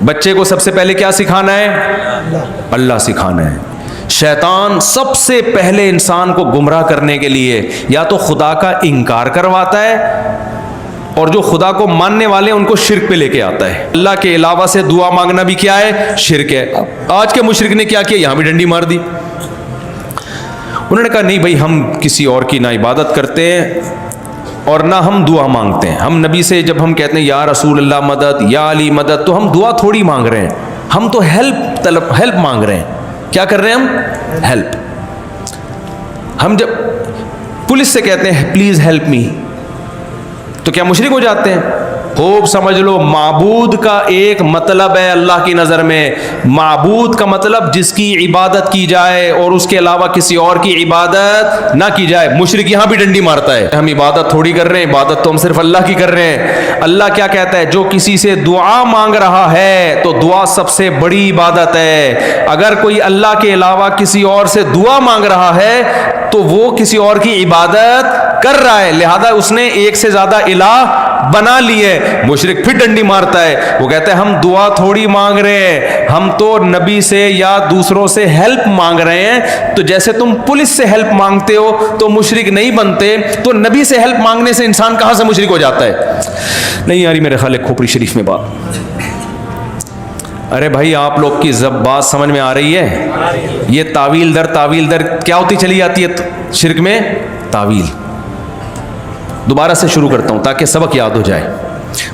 بچے کو سب سے پہلے کیا سکھانا ہے؟ اللہ سکھانا ہے. شیطان سب سے پہلے انسان کو گمراہ کرنے کے لیے یا تو خدا کا انکار کرواتا ہے, اور جو خدا کو ماننے والے ہیں ان کو شرک پہ لے کے آتا ہے. اللہ کے علاوہ سے دعا مانگنا بھی کیا ہے؟ شرک ہے. آج کے مشرک نے کیا کیا؟ یہاں بھی ڈنڈی مار دی. انہوں نے کہا نہیں بھائی, ہم کسی اور کی نہ عبادت کرتے ہیں اور نہ ہم دعا مانگتے ہیں. ہم نبی سے جب ہم کہتے ہیں یا رسول اللہ مدد, یا علی مدد, تو ہم دعا تھوڑی مانگ رہے ہیں, ہم تو ہیلپ مانگ رہے ہیں. کیا کر رہے ہیں ہم؟ ہیلپ. ہم جب پولیس سے کہتے ہیں پلیز ہیلپ می, تو کیا مشرک ہو جاتے ہیں؟ خوب سمجھ لو, معبود کا ایک مطلب ہے اللہ کی نظر میں. معبود کا مطلب جس کی عبادت کی جائے اور اس کے علاوہ کسی اور کی عبادت نہ کی جائے. مشرک یہاں بھی ڈنڈی مارتا ہے, ہم عبادت تھوڑی کر رہے ہیں, عبادت تو ہم صرف اللہ کی کر رہے ہیں. اللہ کیا کہتا ہے؟ جو کسی سے دعا مانگ رہا ہے تو دعا سب سے بڑی عبادت ہے. اگر کوئی اللہ کے علاوہ کسی اور سے دعا مانگ رہا ہے تو وہ کسی اور کی عبادت کر رہا ہے, لہذا اس نے ایک سے زیادہ الہ بنا لی ہے. مشرک پھر ڈنڈی مارتا ہے, وہ کہتا ہے ہم دعا تھوڑی مانگ رہے ہیں, ہم تو نبی سے یا دوسروں سے ہیلپ مانگ رہے ہیں. تو جیسے تم پولیس سے ہیلپ مانگتے ہو تو مشرک نہیں بنتے, تو نبی سے ہیلپ مانگنے سے انسان کہاں سے مشرک ہو جاتا ہے؟ نہیں آ رہی میرے خیال ہے کھوپڑی شریف میں بات. ارے بھائی آپ لوگ کی بات سمجھ میں آ رہی ہے؟ یہ تعویل در کیا ہوتی چلی جاتی ہے شرک میں؟ تعویل. دوبارہ سے شروع کرتا ہوں تاکہ سبق یاد ہو جائے.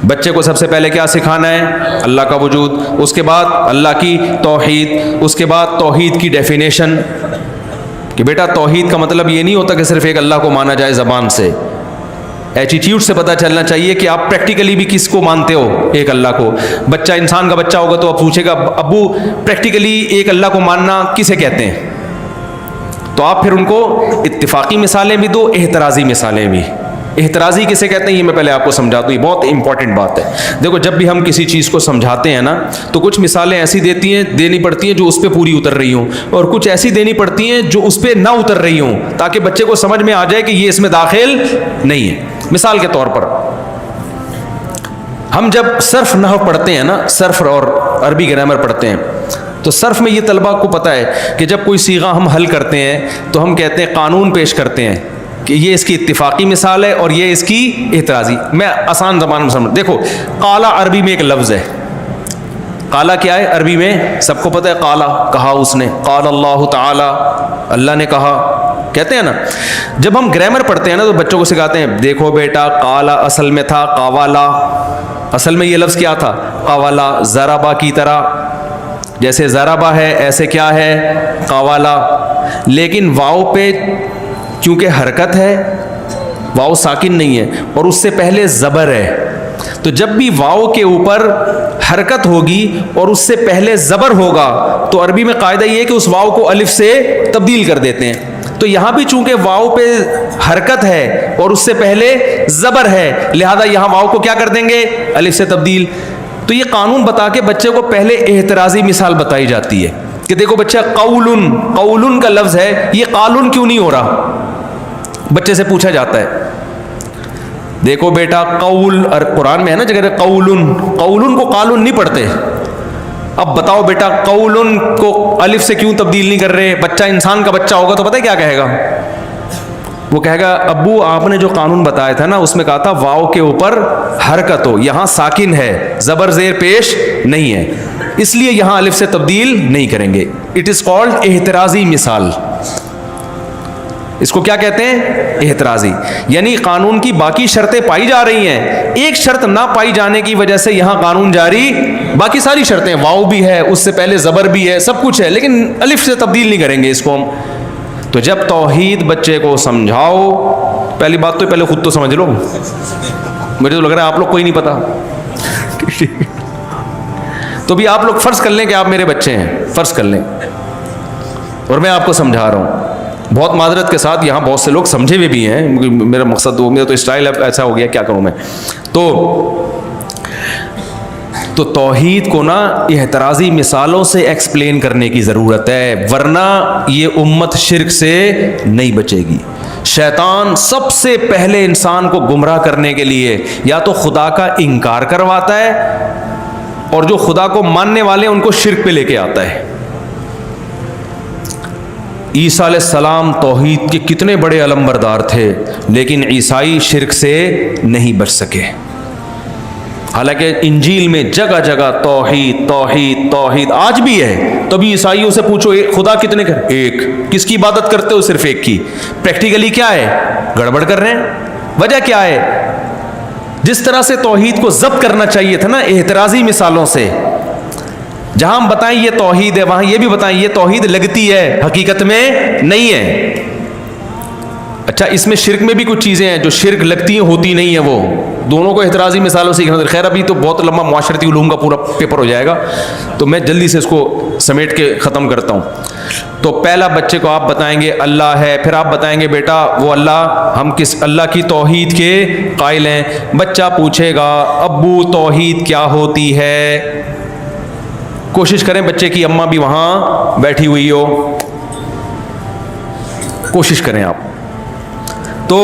بچے کو سب سے پہلے کیا سکھانا ہے؟ اللہ کا وجود, اس کے بعد اللہ کی توحید, اس کے بعد توحید کی ڈیفینیشن کہ بیٹا توحید کا مطلب یہ نہیں ہوتا کہ صرف ایک اللہ کو مانا جائے زبان سے. ایٹیٹیوڈ سے پتہ چلنا چاہیے کہ آپ پریکٹیکلی بھی کس کو مانتے ہو؟ ایک اللہ کو. بچہ انسان کا بچہ ہوگا تو اب پوچھے گا ابو پریکٹیکلی ایک اللہ کو ماننا کسے کہتے ہیں؟ تو آپ پھر ان کو اتفاقی مثالیں بھی دو, احترازی مثالیں بھی. احترازی کسے کہتے ہیں یہ میں پہلے آپ کو سمجھاتا ہوں, یہ بہت امپورٹنٹ بات ہے. دیکھو جب بھی ہم کسی چیز کو سمجھاتے ہیں نا تو کچھ مثالیں ایسی دینی پڑتی ہیں جو اس پہ پوری اتر رہی ہوں, اور کچھ ایسی دینی پڑتی ہیں جو اس پہ نہ اتر رہی ہوں, تاکہ بچے کو سمجھ میں آ جائے کہ یہ اس میں داخل نہیں ہے. مثال کے طور پر ہم جب صرف نحو پڑھتے ہیں نا, صرف اور عربی گرامر پڑھتے ہیں, تو صرف میں یہ طلبہ کو پتہ ہے کہ جب کوئی صیغہ ہم حل کرتے ہیں تو ہم کہتے ہیں قانون پیش کرتے ہیں کہ یہ اس کی اتفاقی مثال ہے اور یہ اس کی احترازی. میں آسان زبان میں سمجھ, دیکھو قالا عربی میں ایک لفظ ہے. قالا کیا ہے عربی میں؟ سب کو پتہ ہے, قالا کہا اس نے, قال اللہ تعالی, اللہ نے کہا, کہتے ہیں نا. جب ہم گرامر پڑھتے ہیں نا تو بچوں کو سکھاتے ہیں دیکھو بیٹا قالا اصل میں تھا قاوالا, اصل میں یہ لفظ کیا تھا؟ قاوالا. ضربا کی طرح, جیسے ضربا ہے ایسے کیا ہے؟ قاوالا. لیکن واو پہ کیونکہ حرکت ہے, واو ساکن نہیں ہے اور اس سے پہلے زبر ہے, تو جب بھی واو کے اوپر حرکت ہوگی اور اس سے پہلے زبر ہوگا تو عربی میں قاعدہ یہ ہے کہ اس واو کو الف سے تبدیل کر دیتے ہیں. تو یہاں بھی چونکہ واو پہ حرکت ہے اور اس سے پہلے زبر ہے, لہذا یہاں واو کو کیا کر دیں گے؟ الف سے تبدیل. تو یہ قانون بتا کے بچے کو پہلے احترازی مثال بتائی جاتی ہے کہ دیکھو بچہ قولن, قولن کا لفظ ہے, یہ قالن کیوں نہیں ہو رہا؟ بچے سے پوچھا جاتا ہے دیکھو بیٹا قول, قرآن میں ہے نا جگہ قولن, قولن کو قالن نہیں پڑھتے. اب بتاؤ بیٹا قولن کو الف سے کیوں تبدیل نہیں کر رہے؟ بچہ انسان کا بچہ ہوگا تو پتہ ہے کیا کہے گا؟ وہ کہے گا ابو آپ نے جو قانون بتایا تھا نا اس میں کہا تھا واو کے اوپر حرکت ہو, یہاں ساکن ہے, زبر زیر پیش نہیں ہے, اس لیے یہاں الف سے تبدیل نہیں کریں گے. اٹ از کالڈ احترازی مثال. اس کو کیا کہتے ہیں؟ احترازی. یعنی قانون کی باقی شرطیں پائی جا رہی ہیں, ایک شرط نہ پائی جانے کی وجہ سے یہاں قانون جاری, باقی ساری شرطیں, واو بھی ہے, اس سے پہلے زبر بھی ہے, سب کچھ ہے, لیکن الف سے تبدیل نہیں کریں گے اس کو ہم. تو جب توحید بچے کو سمجھاؤ, پہلی بات تو پہلے خود تو سمجھ لو, مجھے تو لگ رہا ہے آپ لوگ کوئی نہیں پتا. تو بھی آپ لوگ فرض کر لیں کہ آپ میرے بچے ہیں, فرض کر لیں, اور میں آپ کو سمجھا رہا ہوں. بہت معذرت کے ساتھ یہاں بہت سے لوگ سمجھے ہوئے بھی ہیں, میرا مقصد میرا تو اسٹائل ایسا ہو گیا, کیا کروں میں. تو توحید کو نا احترازی مثالوں سے ایکسپلین کرنے کی ضرورت ہے, ورنہ یہ امت شرک سے نہیں بچے گی. شیطان سب سے پہلے انسان کو گمراہ کرنے کے لیے یا تو خدا کا انکار کرواتا ہے اور جو خدا کو ماننے والے ہیں ان کو شرک پہ لے کے آتا ہے۔ عیسیٰ علیہ السلام توحید کے کتنے بڑے علمبردار تھے، لیکن عیسائی شرک سے نہیں بچ سکے۔ حالانکہ انجیل میں جگہ جگہ توحید توحید توحید آج بھی ہے۔ تو بھی عیسائیوں سے پوچھو خدا کتنے کر، ایک۔ کس کی عبادت کرتے ہو؟ صرف ایک کی۔ پریکٹیکلی کیا ہے؟ گڑبڑ کر رہے ہیں۔ وجہ کیا ہے؟ جس طرح سے توحید کو ضبط کرنا چاہیے تھا نا اعتراضی مثالوں سے، جہاں ہم بتائیں یہ توحید ہے وہاں یہ بھی بتائیں یہ توحید لگتی ہے، حقیقت میں نہیں ہے۔ اچھا، اس میں شرک میں بھی کچھ چیزیں ہیں جو شرک لگتی ہیں ہوتی نہیں ہیں، وہ دونوں کو اعتراضی مثالوں سے۔ خیر ابھی تو بہت لمبا معاشرتی علوم کا پورا پیپر ہو جائے گا، تو میں جلدی سے اس کو سمیٹ کے ختم کرتا ہوں۔ تو پہلا بچے کو آپ بتائیں گے اللہ ہے، پھر آپ بتائیں گے بیٹا وہ اللہ، ہم کس اللہ کی توحید کے قائل ہیں۔ بچہ پوچھے گا ابو توحید کیا ہوتی ہے؟ کوشش کریں بچے کی اماں بھی وہاں بیٹھی ہوئی ہو، کوشش کریں آپ۔ تو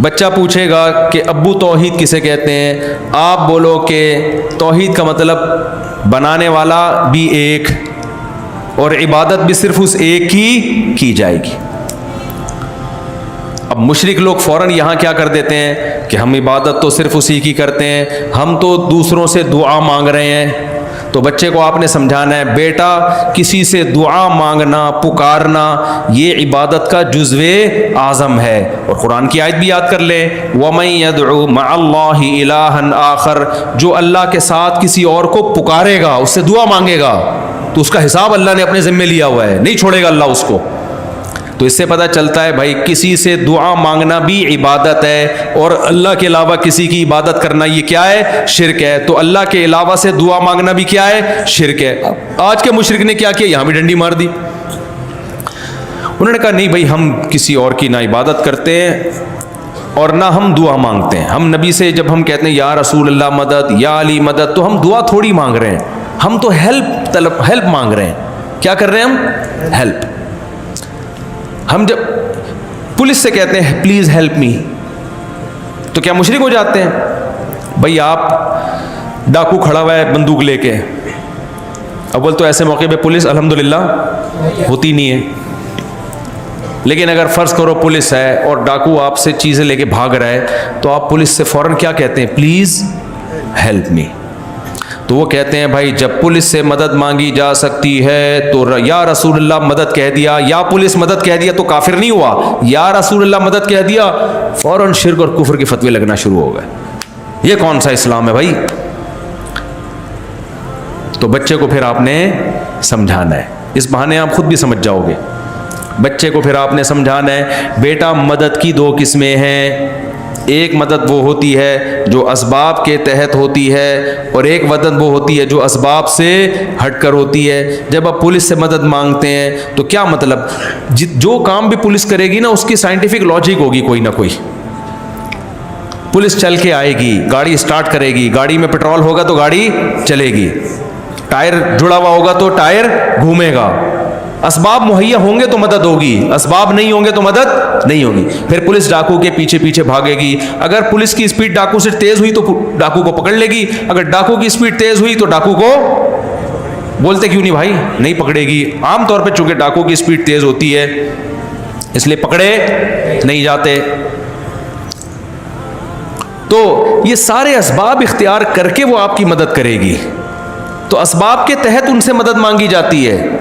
بچہ پوچھے گا کہ ابو توحید کسے کہتے ہیں؟ آپ بولو کہ توحید کا مطلب بنانے والا بھی ایک اور عبادت بھی صرف اس ایک کی جائے گی۔ اب مشرک لوگ فوراً یہاں کیا کر دیتے ہیں کہ ہم عبادت تو صرف اسی کی کرتے ہیں، ہم تو دوسروں سے دعا مانگ رہے ہیں۔ تو بچے کو آپ نے سمجھانا ہے بیٹا کسی سے دعا مانگنا پکارنا یہ عبادت کا جزو اعظم ہے، اور قرآن کی آیت بھی یاد کر لیں وَمَن يَدْعُ مَعَ اللَّهِ إِلَٰهًا آخَرَ، جو اللہ کے ساتھ کسی اور کو پکارے گا، اس سے دعا مانگے گا، تو اس کا حساب اللہ نے اپنے ذمے لیا ہوا ہے، نہیں چھوڑے گا اللہ اس کو۔ تو اس سے پتہ چلتا ہے بھائی کسی سے دعا مانگنا بھی عبادت ہے، اور اللہ کے علاوہ کسی کی عبادت کرنا یہ کیا ہے؟ شرک ہے۔ تو اللہ کے علاوہ سے دعا مانگنا بھی کیا ہے؟ شرک ہے۔ آج کے مشرک نے کیا کیا؟ یہاں بھی ڈنڈی مار دی۔ انہوں نے کہا نہیں بھائی ہم کسی اور کی نہ عبادت کرتے ہیں اور نہ ہم دعا مانگتے ہیں۔ ہم نبی سے جب ہم کہتے ہیں یا رسول اللہ مدد، یا علی مدد، تو ہم دعا تھوڑی مانگ رہے ہیں، ہم تو ہیلپ مانگ رہے ہیں۔ کیا کر رہے ہیں ہم؟ ہیلپ۔ ہم جب پولیس سے کہتے ہیں پلیز ہیلپ می، تو کیا مشرک ہو جاتے ہیں؟ بھائی آپ ڈاکو کھڑا ہوا ہے بندوق لے کے، اول تو ایسے موقع پہ پولیس الحمدللہ ہوتی نہیں ہے، لیکن اگر فرض کرو پولیس ہے اور ڈاکو آپ سے چیزیں لے کے بھاگ رہا ہے، تو آپ پولیس سے فوراً کیا کہتے ہیں؟ Please help me. تو وہ کہتے ہیں بھائی جب پولیس سے مدد مانگی جا سکتی ہے تو یا رسول اللہ مدد کہہ دیا، یا پولیس مدد کہہ دیا تو کافر نہیں ہوا، یا رسول اللہ مدد کہہ دیا فوراً شرک اور کفر کے فتوے لگنا شروع ہو گئے۔ یہ کون سا اسلام ہے بھائی؟ تو بچے کو پھر آپ نے سمجھانا ہے، اس بہانے آپ خود بھی سمجھ جاؤ گے۔ بچے کو پھر آپ نے سمجھانا ہے بیٹا مدد کی دو قسمیں ہیں، ایک مدد وہ ہوتی ہے جو اسباب کے تحت ہوتی ہے، اور ایک مدد وہ ہوتی ہے جو اسباب سے ہٹ کر ہوتی ہے۔ جب آپ پولیس سے مدد مانگتے ہیں تو کیا مطلب؟ جو کام بھی پولیس کرے گی نا اس کی سائنٹیفک لاجک ہوگی کوئی نہ کوئی۔ پولیس چل کے آئے گی، گاڑی سٹارٹ کرے گی، گاڑی میں پیٹرول ہوگا تو گاڑی چلے گی، ٹائر جڑا ہوا ہوگا تو ٹائر گھومے گا۔ اسباب مہیا ہوں گے تو مدد ہوگی، اسباب نہیں ہوں گے تو مدد نہیں ہوگی۔ پھر پولیس ڈاکو کے پیچھے پیچھے بھاگے گی، اگر پولیس کی اسپیڈ ڈاکو سے تیز ہوئی تو ڈاکو کو پکڑ لے گی، اگر ڈاکو کی اسپیڈ تیز ہوئی تو ڈاکو کو بولتے کیوں نہیں بھائی نہیں پکڑے گی؟ عام طور پہ چونکہ ڈاکو کی اسپیڈ تیز ہوتی ہے اس لیے پکڑے نہیں جاتے۔ تو یہ سارے اسباب اختیار کر کے وہ آپ کی مدد کرے گی، تو اسباب کے تحت ان سے مدد مانگی جاتی ہے۔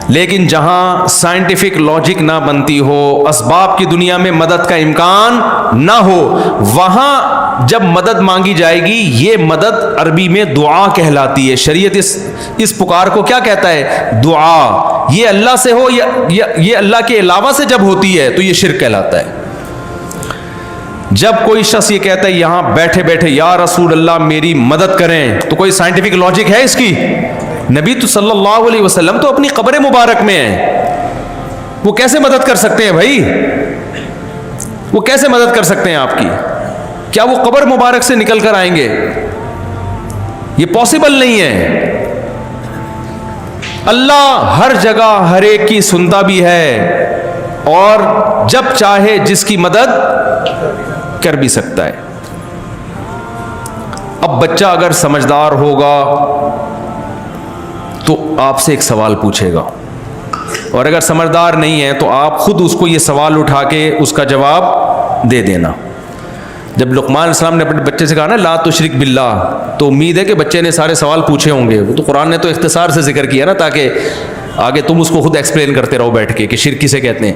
لیکن جہاں سائنٹیفک لاجک نہ بنتی ہو، اسباب کی دنیا میں مدد کا امکان نہ ہو، وہاں جب مدد مانگی جائے گی یہ مدد عربی میں دعا کہلاتی ہے۔ شریعت اس پکار کو کیا کہتا ہے؟ دعا۔ یہ اللہ سے ہو یا یہ اللہ کے علاوہ سے جب ہوتی ہے تو یہ شرک کہلاتا ہے۔ جب کوئی شخص یہ کہتا ہے یہاں بیٹھے بیٹھے یا رسول اللہ میری مدد کریں، تو کوئی سائنٹیفک لاجک ہے اس کی؟ نبی تو صلی اللہ علیہ وسلم تو اپنی قبر مبارک میں ہیں، وہ کیسے مدد کر سکتے ہیں بھائی؟ وہ کیسے مدد کر سکتے ہیں آپ کی؟ کیا وہ قبر مبارک سے نکل کر آئیں گے؟ یہ پاسبل نہیں ہے۔ اللہ ہر جگہ ہر ایک کی سنتا بھی ہے، اور جب چاہے جس کی مدد کر بھی سکتا ہے۔ اب بچہ اگر سمجھدار ہوگا تو آپ سے ایک سوال پوچھے گا، اور اگر سمجھدار نہیں ہے تو آپ خود اس کو یہ سوال اٹھا کے اس کا جواب دے دینا۔ جب لقمان علیہ السلام نے اپنے بچے سے کہا نا لا تشرک باللہ، تو امید ہے کہ بچے نے سارے سوال پوچھے ہوں گے، وہ تو قرآن نے تو اختصار سے ذکر کیا نا، تاکہ آگے تم اس کو خود ایکسپلین کرتے رہو بیٹھ کے کہ شرک کسے کہتے ہیں۔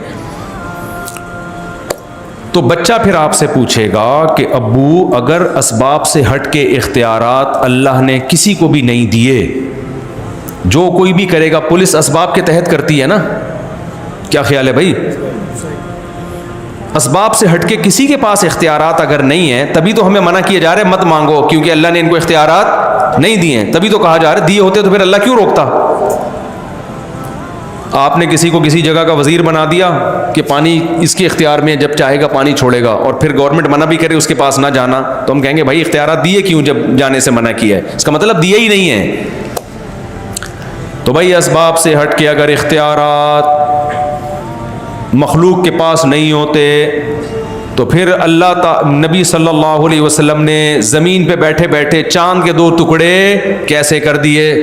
تو بچہ پھر آپ سے پوچھے گا کہ ابو اگر اسباب سے ہٹ کے اختیارات اللہ نے کسی کو بھی نہیں دیے، جو کوئی بھی کرے گا، پولیس اسباب کے تحت کرتی ہے نا، کیا خیال ہے بھائی؟ اسباب سے ہٹ کے کسی کے پاس اختیارات اگر نہیں ہیں، تبھی تو ہمیں منع کیا جا رہا ہے مت مانگو، کیونکہ اللہ نے ان کو اختیارات نہیں دیے ہیں، تبھی تو کہا جا رہا ہے، دیے ہوتے تو پھر اللہ کیوں روکتا؟ آپ نے کسی کو کسی جگہ کا وزیر بنا دیا کہ پانی اس کے اختیار میں، جب چاہے گا پانی چھوڑے گا، اور پھر گورنمنٹ منع بھی کرے اس کے پاس نہ جانا، تو ہم کہیں گے بھائی اختیارات دیے کیوں جب جانے سے منع کیا ہے؟ اس کا مطلب دیے ہی نہیں ہے۔ تو بھائی اسباب سے ہٹ کے اگر اختیارات مخلوق کے پاس نہیں ہوتے تو پھر نبی صلی اللہ علیہ وسلم نے زمین پہ بیٹھے بیٹھے چاند کے 2 ٹکڑے کیسے کر دیے؟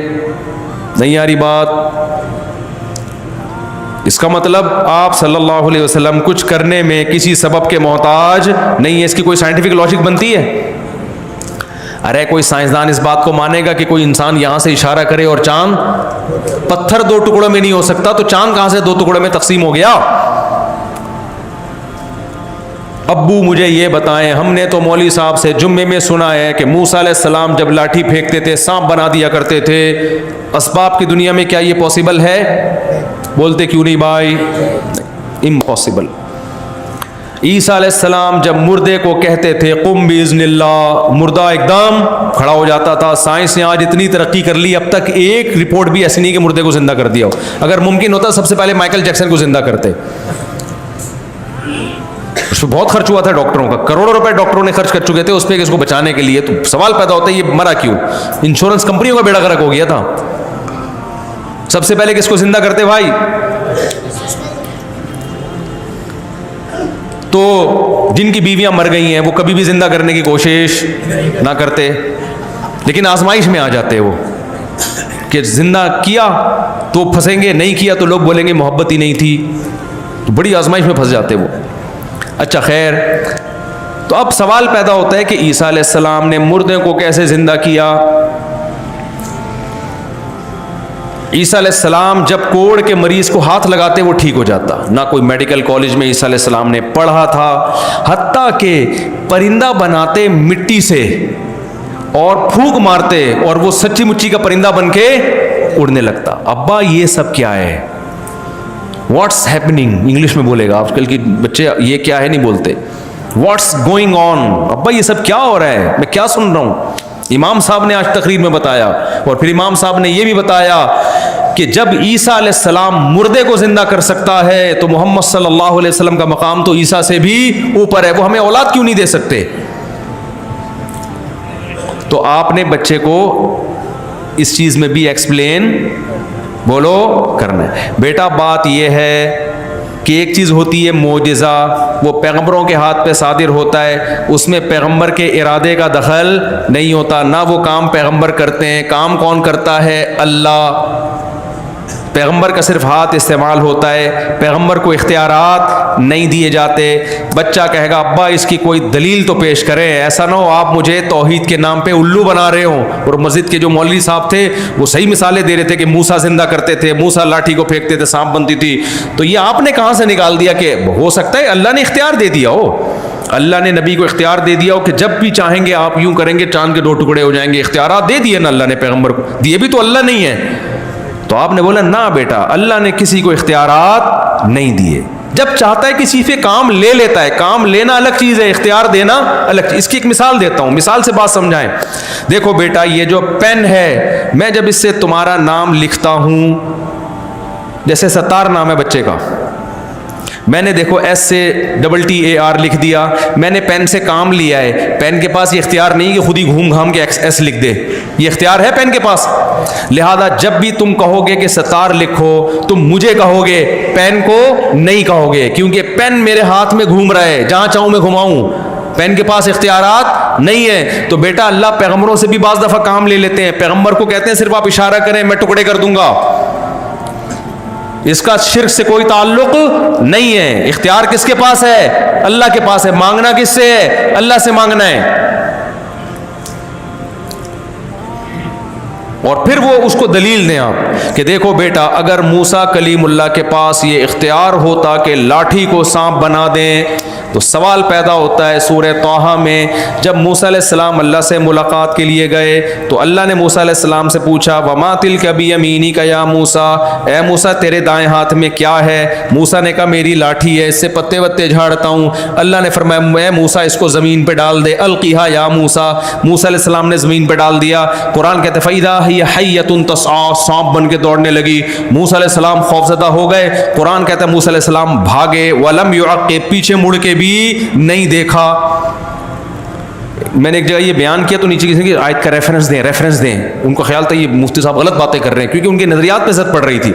نہیں آ رہی بات؟ اس کا مطلب آپ صلی اللہ علیہ وسلم کچھ کرنے میں کسی سبب کے محتاج نہیں ہے۔ اس کی کوئی سائنٹیفک لاجک بنتی ہے؟ ارے کوئی سائنسدان اس بات کو مانے گا کہ کوئی انسان یہاں سے اشارہ کرے اور چاند، پتھر 2 ٹکڑوں میں نہیں ہو سکتا، تو چاند کہاں سے 2 ٹکڑوں میں تقسیم ہو گیا؟ ابو مجھے یہ بتائیں، ہم نے تو مولوی صاحب سے جمعے میں سنا ہے کہ موسیٰ علیہ السلام جب لاٹھی پھینکتے تھے سانپ بنا دیا کرتے تھے، اسباب کی دنیا میں کیا یہ پاسبل ہے؟ بولتے کیوں نہیں بھائی؟ امپاسبل۔ عیسیٰ علیہ السلام جب مردے کو کہتے تھے قم باذن اللہ، مردہ ایک دم کھڑا ہو جاتا تھا۔ سائنس نے آج اتنی ترقی کر لی، اب تک ایک رپورٹ بھی ایسی نہیں کہ مردے کو زندہ کر دیا ہو۔ اگر ممکن ہوتا سب سے پہلے مائیکل جیکسن کو زندہ کرتے۔ اس پہ بہت خرچ ہوا تھا ڈاکٹروں کا، کروڑوں روپے ڈاکٹروں نے خرچ کر چکے تھے اس پہ کہ اس کو بچانے کے لیے۔ تو سوال پیدا ہوتا ہے یہ مرا کیوں؟ انشورنس کمپنیوں کا بیڑا غرق ہو گیا تھا۔ سب سے پہلے کس کو زندہ کرتے بھائی؟ تو جن کی بیویاں مر گئی ہیں وہ کبھی بھی زندہ کرنے کی کوشش نہ کرتے، لیکن آزمائش میں آ جاتے وہ کہ زندہ کیا تو پھنسیں گے، نہیں کیا تو لوگ بولیں گے محبت ہی نہیں تھی، تو بڑی آزمائش میں پھنس جاتے وہ۔ اچھا خیر، تو اب سوال پیدا ہوتا ہے کہ عیسیٰ علیہ السلام نے مردے کو کیسے زندہ کیا؟ عیسیٰ علیہ السلام جب کوڑ کے مریض کو ہاتھ لگاتے وہ ٹھیک ہو جاتا، نہ کوئی میڈیکل کالج میں عیسیٰ علیہ السلام نے پڑھا تھا، حتیٰ کہ پرندہ بناتے مٹی سے اور پھونک مارتے اور وہ سچی مچی کا پرندہ بن کے اڑنے لگتا۔ ابا یہ سب کیا ہے؟ واٹس ہیپننگ انگلش میں بولے گا، آج کل کے بچے یہ کیا ہے نہیں بولتے، واٹس گوئنگ آن، ابا یہ سب کیا ہو رہا ہے، میں کیا سن رہا ہوں؟ امام صاحب نے آج تقریر میں بتایا، اور پھر امام صاحب نے یہ بھی بتایا کہ جب عیسیٰ علیہ السلام مردے کو زندہ کر سکتا ہے تو محمد صلی اللہ علیہ وسلم کا مقام تو عیسیٰ سے بھی اوپر ہے، وہ ہمیں اولاد کیوں نہیں دے سکتے؟ تو آپ نے بچے کو اس چیز میں بھی ایکسپلین بولو کرنا ہے۔ بیٹا بات یہ ہے کہ ایک چیز ہوتی ہے معجزہ، وہ پیغمبروں کے ہاتھ پہ صادر ہوتا ہے، اس میں پیغمبر کے ارادے کا دخل نہیں ہوتا، نہ وہ کام پیغمبر کرتے ہیں، کام کون کرتا ہے؟ اللہ۔ پیغمبر کا صرف ہاتھ استعمال ہوتا ہے، پیغمبر کو اختیارات نہیں دیے جاتے۔ بچہ کہے گا ابا اس کی کوئی دلیل تو پیش کریں، ایسا نہ ہو آپ مجھے توحید کے نام پہ الو بنا رہے ہوں۔ اور مسجد کے جو مولوی صاحب تھے وہ صحیح مثالیں دے رہے تھے کہ موسیٰ زندہ کرتے تھے، موسیٰ لاٹھی کو پھینکتے تھے سانپ بنتی تھی، تو یہ آپ نے کہاں سے نکال دیا کہ ہو سکتا ہے اللہ نے اختیار دے دیا ہو؟ اللہ نے نبی کو اختیار دے دیا ہو کہ جب بھی چاہیں گے آپ یوں کریں گے چاند کے 2 ٹکڑے ہو جائیں گے، اختیارات دے دیے نا اللہ نے پیغمبر کو، دیے بھی تو اللہ نہیں ہے۔ تو آپ نے بولا نہ بیٹا، اللہ نے کسی کو اختیارات نہیں دیے، جب چاہتا ہے کسی پہ کام لے لیتا ہے، کام لینا الگ چیز ہے، اختیار دینا الگ چیز۔ اس کی ایک مثال دیتا ہوں، مثال سے بات سمجھائیں۔ دیکھو بیٹا یہ جو پین ہے، میں جب اس سے تمہارا نام لکھتا ہوں، جیسے ستار نام ہے بچے کا، میں نے دیکھو ایس سے TTAR لکھ دیا، میں نے پین سے کام لیا ہے، پین کے پاس یہ اختیار نہیں کہ خود ہی گھوم گھام کے ایس لکھ دے، یہ اختیار ہے پین کے پاس؟ لہذا جب بھی تم کہو گے کہ ستار لکھو تم مجھے کہو گے، پین کو نہیں کہو گے، کیونکہ پین میرے ہاتھ میں گھوم رہا ہے، جہاں چاہوں میں گھماؤں، پہ ان کے پاس اختیارات نہیں ہیں. تو بیٹا اللہ پیغمبروں سے بھی بعض دفعہ کام لے لیتے ہیں. پیغمبر کو کہتے ہیں صرف آپ اشارہ کریں میں ٹکڑے کر دوں گا. اس کا شرک سے کوئی تعلق نہیں ہے. اختیار کس کے پاس ہے؟ اللہ کے پاس ہے. مانگنا کس سے ہے؟ اللہ سے مانگنا ہے. اور پھر وہ اس کو دلیل دیں آپ کہ دیکھو بیٹا اگر موسیٰ کلیم اللہ کے پاس یہ اختیار ہوتا کہ لاٹھی کو سانپ بنا دیں تو سوال پیدا ہوتا ہے سورہ طٰہٰ میں جب موسیٰ علیہ السلام اللہ سے ملاقات کے لیے گئے تو اللہ نے موسیٰ علیہ السلام سے پوچھا وما تلک بیمینک یا موسیٰ، اے موسیٰ تیرے دائیں ہاتھ میں کیا ہے؟ موسیٰ نے کہا میری لاٹھی ہے، اس سے پتے وتے جھاڑتا ہوں. اللہ نے فرمایا اے موسیٰ اس کو زمین پہ ڈال دے. القیہا یا موسیٰ، موسیٰ علیہ السلام نے زمین پہ ڈال دیا. قرآن کہتے فَإِذَا هِيَ حَيَّةٌ تَسْعَىٰ، سانپ بن کے دوڑنے لگی. موسیٰ علیہ السلام خوفزدہ ہو گئے. قرآن کہتا ہے موسیٰ علیہ السلام بھاگے وَلَمْ يُعَقِّبْ، پیچھے مڑ کے بھی نہیں دیکھا. میں نے ایک جگہ یہ بیان کیا تو نیچے کسی کی آیت کا ریفرنس دیں. ان کو خیال تھا یہ مفتی صاحب غلط باتیں کر رہے ہیں کیونکہ ان کے نظریات پہ زد پڑ رہی تھی.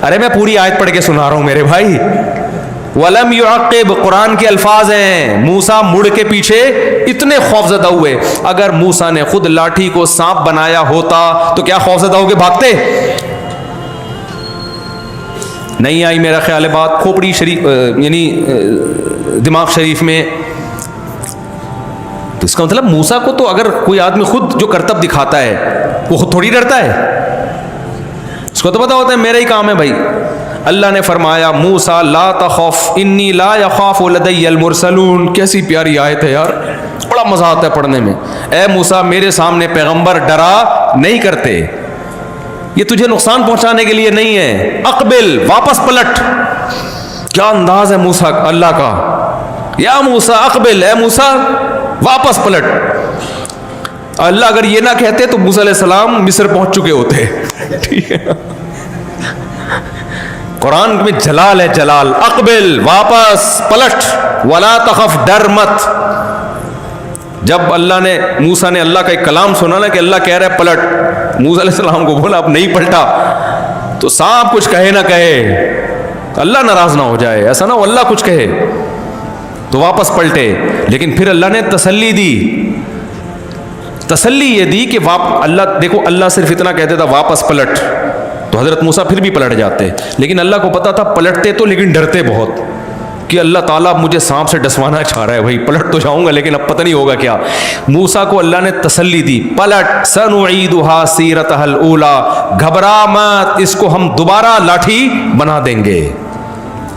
ارے میں پوری آیت پڑھ کے سنا رہا ہوں میرے بھائی. وَلَمْ يُعَقِّبْ قرآن کے الفاظ ہیں. موسیٰ مڑ کے پیچھے اتنے خوفزدہ ہوئے. اگر موسیٰ نے خود لاٹھی کو سانپ بنایا ہوتا تو کیا خوفزدہ ہو کے بھاگتے؟ نہیں آئی میرا خیال ہے بات کھوپڑی شریف یعنی دماغ شریف میں. تو اس کا مطلب موسیٰ کو تو اگر کوئی آدمی خود جو کرتب دکھاتا ہے وہ خود تھوڑی ڈرتا ہے. اس کو تو پتا ہوتا ہے میرا ہی کام ہے بھائی. اللہ نے فرمایا موسیٰ لا تخف انی لا یخاف لدی المرسلون. کیسی پیاری آیت ہے یار، بڑا مزہ آتا ہے پڑھنے میں. اے موسیٰ میرے سامنے پیغمبر ڈرا نہیں کرتے، یہ تجھے نقصان پہنچانے کے لیے نہیں ہے. اقبل، واپس پلٹ. کیا انداز ہے موسیٰ اللہ کا. یا موسیٰ اقبل، اے موسیٰ واپس پلٹ. اللہ اگر یہ نہ کہتے تو موسیٰ علیہ السلام مصر پہنچ چکے ہوتے. ٹھیک ہے، قرآن میں جلال ہے جلال. اقبل، واپس پلٹ. ولا تخف، ڈر مت. جب اللہ نے موسیٰ نے اللہ کا ایک کلام سنا نا کہ اللہ کہہ رہا ہے پلٹ، موسیٰ علیہ السلام کو بولا اب نہیں پلٹا تو سانپ کچھ کہے نہ کہے اللہ ناراض نہ ہو جائے. ایسا نہ ہو اللہ کچھ کہے تو واپس پلٹے. لیکن پھر اللہ نے تسلی دی. تسلی یہ دی کہ اللہ دیکھو اللہ صرف اتنا کہتے تھا واپس پلٹ تو حضرت موسیٰ پھر بھی پلٹ جاتے. لیکن اللہ کو پتا تھا پلٹتے تو لیکن ڈرتے بہت کہ اللہ تعالیٰ مجھے سانپ سے ڈسوانا چاہ رہا ہے. بھائی پلٹ تو جاؤں گا لیکن اب پتہ نہیں ہوگا کیا. موسیٰ کو اللہ نے تسلی دی پلٹ سنعیدھا سیرتھا الاولی، گھبرا مت، اس کو ہم دوبارہ لاٹھی بنا دیں گے.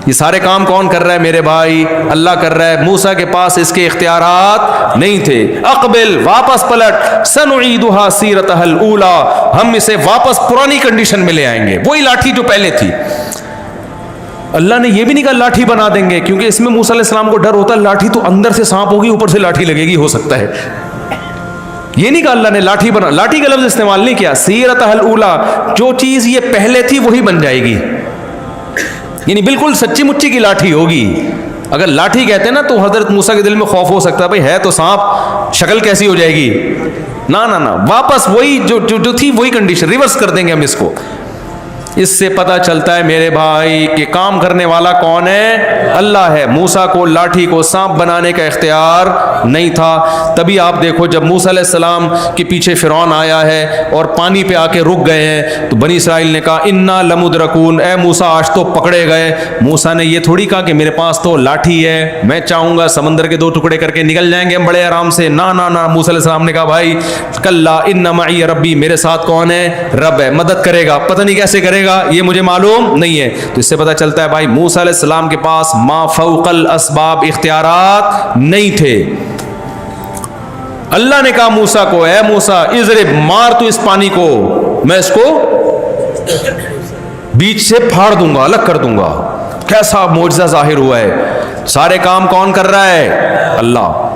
یہ سارے کام کون کر رہا ہے میرے بھائی؟ اللہ کر رہا ہے. موسیٰ کے پاس اس کے اختیارات نہیں تھے. اقبل، واپس پلٹ. سنعیدھا سیرتھا الاولی، ہم اسے واپس پرانی کنڈیشن میں لے آئیں گے، وہی لاٹھی جو پہلے تھی. اللہ نے یہ بھی نہیں کہا لاٹھی بنا دیں گے کیونکہ اس میں موسیٰ علیہ السلام کو ڈر ہوتا ہے لاٹھی تو اندر سے سانپ ہوگی اوپر سے لاٹھی لگے گی، ہو سکتا ہے. یہ نہیں کہا اللہ نے لاٹھی بنا، لاٹھی کا لفظ استعمال نہیں کیا. سیرتھا الاولی، جو چیز یہ پہلے تھی وہی بن جائے گی، یعنی بالکل سچی مچی کی لاٹھی ہوگی. اگر لاٹھی کہتے ہیں نا تو حضرت موسیٰ کے دل میں خوف ہو سکتا ہے بھائی ہے تو سانپ، شکل کیسی ہو جائے گی. نہ واپس وہی جو تھی وہی کنڈیشن، ریورس کر دیں گے ہم اس کو. اس سے پتہ چلتا ہے میرے بھائی کہ کام کرنے والا کون ہے؟ اللہ ہے. موسیٰ کو لاٹھی کو سانپ بنانے کا اختیار نہیں تھا. تبھی آپ دیکھو جب موسیٰ علیہ السلام کے پیچھے فرعون آیا ہے اور پانی پہ آ کے رک گئے ہیں تو بنی اسرائیل نے کہا انا لمدرکون، اے موسیٰ آج تو پکڑے گئے. موسیٰ نے یہ تھوڑی کہا کہ میرے پاس تو لاٹھی ہے، میں چاہوں گا سمندر کے 2 ٹکڑے کر کے نکل جائیں گے ہم بڑے آرام سے. نہ موسیٰ علیہ السلام نے کہا بھائی کلا ان معی ربی، میرے ساتھ کون ہے؟ رب ہے، مدد کرے گا. پتہ نہیں کیسے کرے گا یہ مجھے معلوم نہیں ہے. تو اس سے پتہ چلتا ہے بھائی موسیٰ علیہ السلام کے پاس ما فوق الاسباب اختیارات نہیں تھے. اللہ نے کہا موسیٰ کو اے موسیٰ اضرب، مار تو اس پانی کو، میں اس کو بیچ سے پھاڑ دوں گا، الگ کر دوں گا. کیسا معجزہ ظاہر ہوا ہے. سارے کام کون کر رہا ہے؟ اللہ.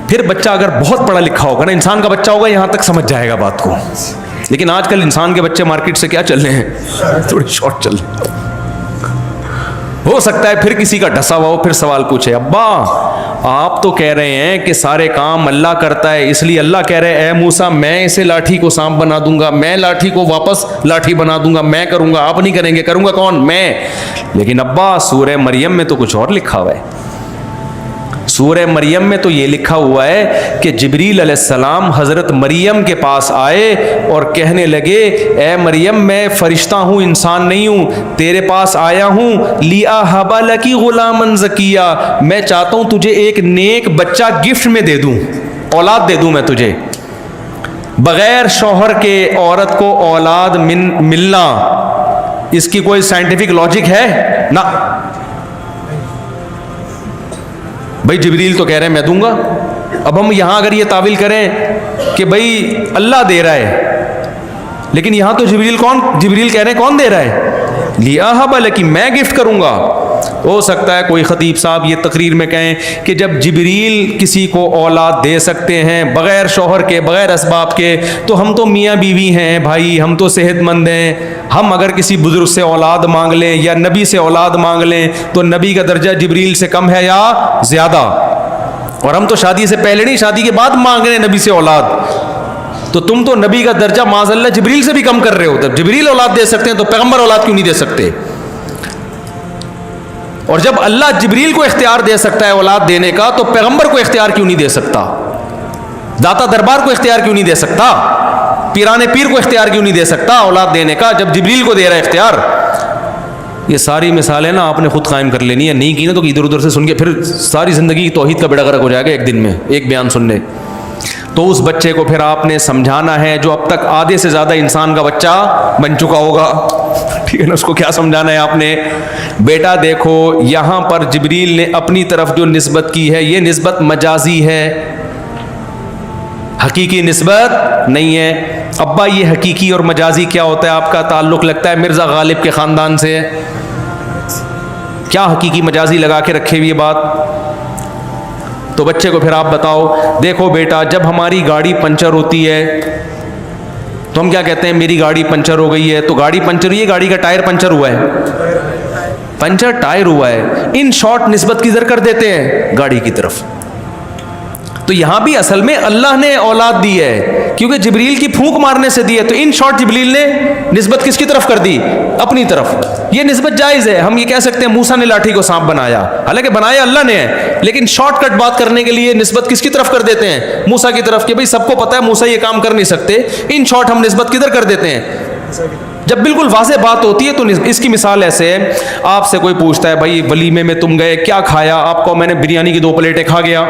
پھر بچہ اگر بہت پڑھا لکھا ہوگا نا، انسان کا بچہ ہوگا یہاں تک سمجھ جائے گا بات کو. لیکن آج کل انسان کے بچے مارکیٹ سے کیا چل رہے ہیں؟ تھوڑی شارٹ چل رہے ہیں. ہو سکتا ہے پھر کسی کا ڈھسا ہوا ہو، پھر سوال پوچھے ابا آپ تو کہہ رہے ہیں کہ سارے کام اللہ کرتا ہے، اس لیے اللہ کہہ رہے اے موسیٰ میں اسے لاٹھی کو سانپ بنا دوں گا، میں لاٹھی کو واپس لاٹھی بنا دوں گا، میں کروں گا، آپ نہیں کریں گے. کروں گا کون؟ میں. لیکن ابا سورہ مریم میں تو کچھ اور لکھا ہوا ہے. سورہ مریم میں تو یہ لکھا ہوا ہے کہ جبریل علیہ السلام حضرت مریم کے پاس آئے اور کہنے لگے اے مریم میں فرشتہ ہوں انسان نہیں ہوں، تیرے پاس آیا ہوں لِأَهَبَ لَكِ غُلَامًا زَكِيًّا، میں چاہتا ہوں تجھے ایک نیک بچہ گفٹ میں دے دوں، اولاد دے دوں میں تجھے۔ بغیر شوہر کے عورت کو اولاد ملنا اس کی کوئی سائنٹیفک لاجک ہے؟ نہ بھائی جبریل تو کہہ رہے ہیں میں دوں گا۔ اب ہم یہاں اگر یہ تعویل کریں کہ بھائی اللہ دے رہا ہے، لیکن یہاں تو جبریل کہہ رہے ہیں کون دے رہا ہے؟ لِأَهَبَ لَكِ، میں گفٹ کروں گا۔ ہو سکتا ہے کوئی خطیب صاحب یہ تقریر میں کہیں کہ جب جبریل کسی کو اولاد دے سکتے ہیں بغیر شوہر کے، بغیر اسباب کے، تو ہم تو میاں بیوی ہیں بھائی، ہم تو صحت مند ہیں، ہم اگر کسی بزرگ سے اولاد مانگ لیں یا نبی سے اولاد مانگ لیں تو نبی کا درجہ جبریل سے کم ہے یا زیادہ؟ اور ہم تو شادی سے پہلے نہیں، شادی کے بعد مانگ رہے ہیں نبی سے اولاد، تو تم تو نبی کا درجہ معاذ اللہ جبریل سے بھی کم کر رہے ہو۔ جب جبریل اولاد دے سکتے ہیں تو پیغمبر اولاد کیوں نہیں دے سکتے؟ اور جب اللہ جبریل کو اختیار دے سکتا ہے اولاد دینے کا تو پیغمبر کو اختیار کیوں نہیں دے سکتا؟ داتا دربار کو اختیار کیوں نہیں دے سکتا؟ پیران پیر کو اختیار کیوں نہیں دے سکتا اولاد دینے کا جب جبریل کو دے رہا ہے اختیار؟ یہ ساری مثالیں نا آپ نے خود قائم کر لینی ہے، نہیں کی نا تو ادھر ادھر سے سن کے پھر ساری زندگی توحید کا بیڑا غرق ہو جائے گا ایک دن میں ایک بیان سننے۔ تو اس بچے کو پھر آپ نے سمجھانا ہے جو اب تک آدھے سے زیادہ انسان کا بچہ بن چکا ہوگا، ٹھیک ہے نا، اس کو کیا سمجھانا ہے آپ نے؟ بیٹا دیکھو یہاں پر جبریل نے اپنی طرف جو نسبت کی ہے یہ نسبت مجازی ہے، حقیقی نسبت نہیں ہے۔ ابا یہ حقیقی اور مجازی کیا ہوتا ہے؟ آپ کا تعلق لگتا ہے مرزا غالب کے خاندان سے، کیا حقیقی مجازی لگا کے رکھے ہوئی بات؟ تو بچے کو پھر آپ بتاؤ دیکھو بیٹا جب ہماری گاڑی پنچر ہوتی ہے تو ہم کیا کہتے ہیں؟ میری گاڑی پنچر ہو گئی ہے۔ تو گاڑی پنچر ہوئی ہے، گاڑی کا ٹائر پنچر ہوا ہے، پنچر ٹائر ہوا ہے، ان شارٹ نسبت کدھر کر دیتے ہیں؟ گاڑی کی طرف۔ تو یہاں بھی اصل میں اللہ نے اولاد دی ہے کیونکہ جبریل کی پھونک مارنے سے دی ہے، تو ان شارٹ جبریل نے نسبت کس کی طرف کر دی؟ اپنی طرف۔ یہ نسبت جائز ہے، ہم یہ کہہ سکتے ہیں موسیٰ نے لاٹھی کو سانپ بنایا، حالانکہ بنایا اللہ نے ہے، لیکن شارٹ کٹ بات کرنے کے لیے نسبت کس کی طرف کر دیتے ہیں؟ موسیٰ کی طرف، کہ بھئی سب کو پتہ ہے موسیٰ یہ کام کر نہیں سکتے، ان شارٹ ہم نسبت کدھر کر دیتے ہیں؟ جب بالکل واضح بات ہوتی ہے تو اس کی مثال ایسے ہے، آپ سے کوئی پوچھتا ہے بھائی ولیمے میں تم گئے کیا کھایا؟ آپ کو میں نے بریانی کی 2 پلیٹیں کھا گیا۔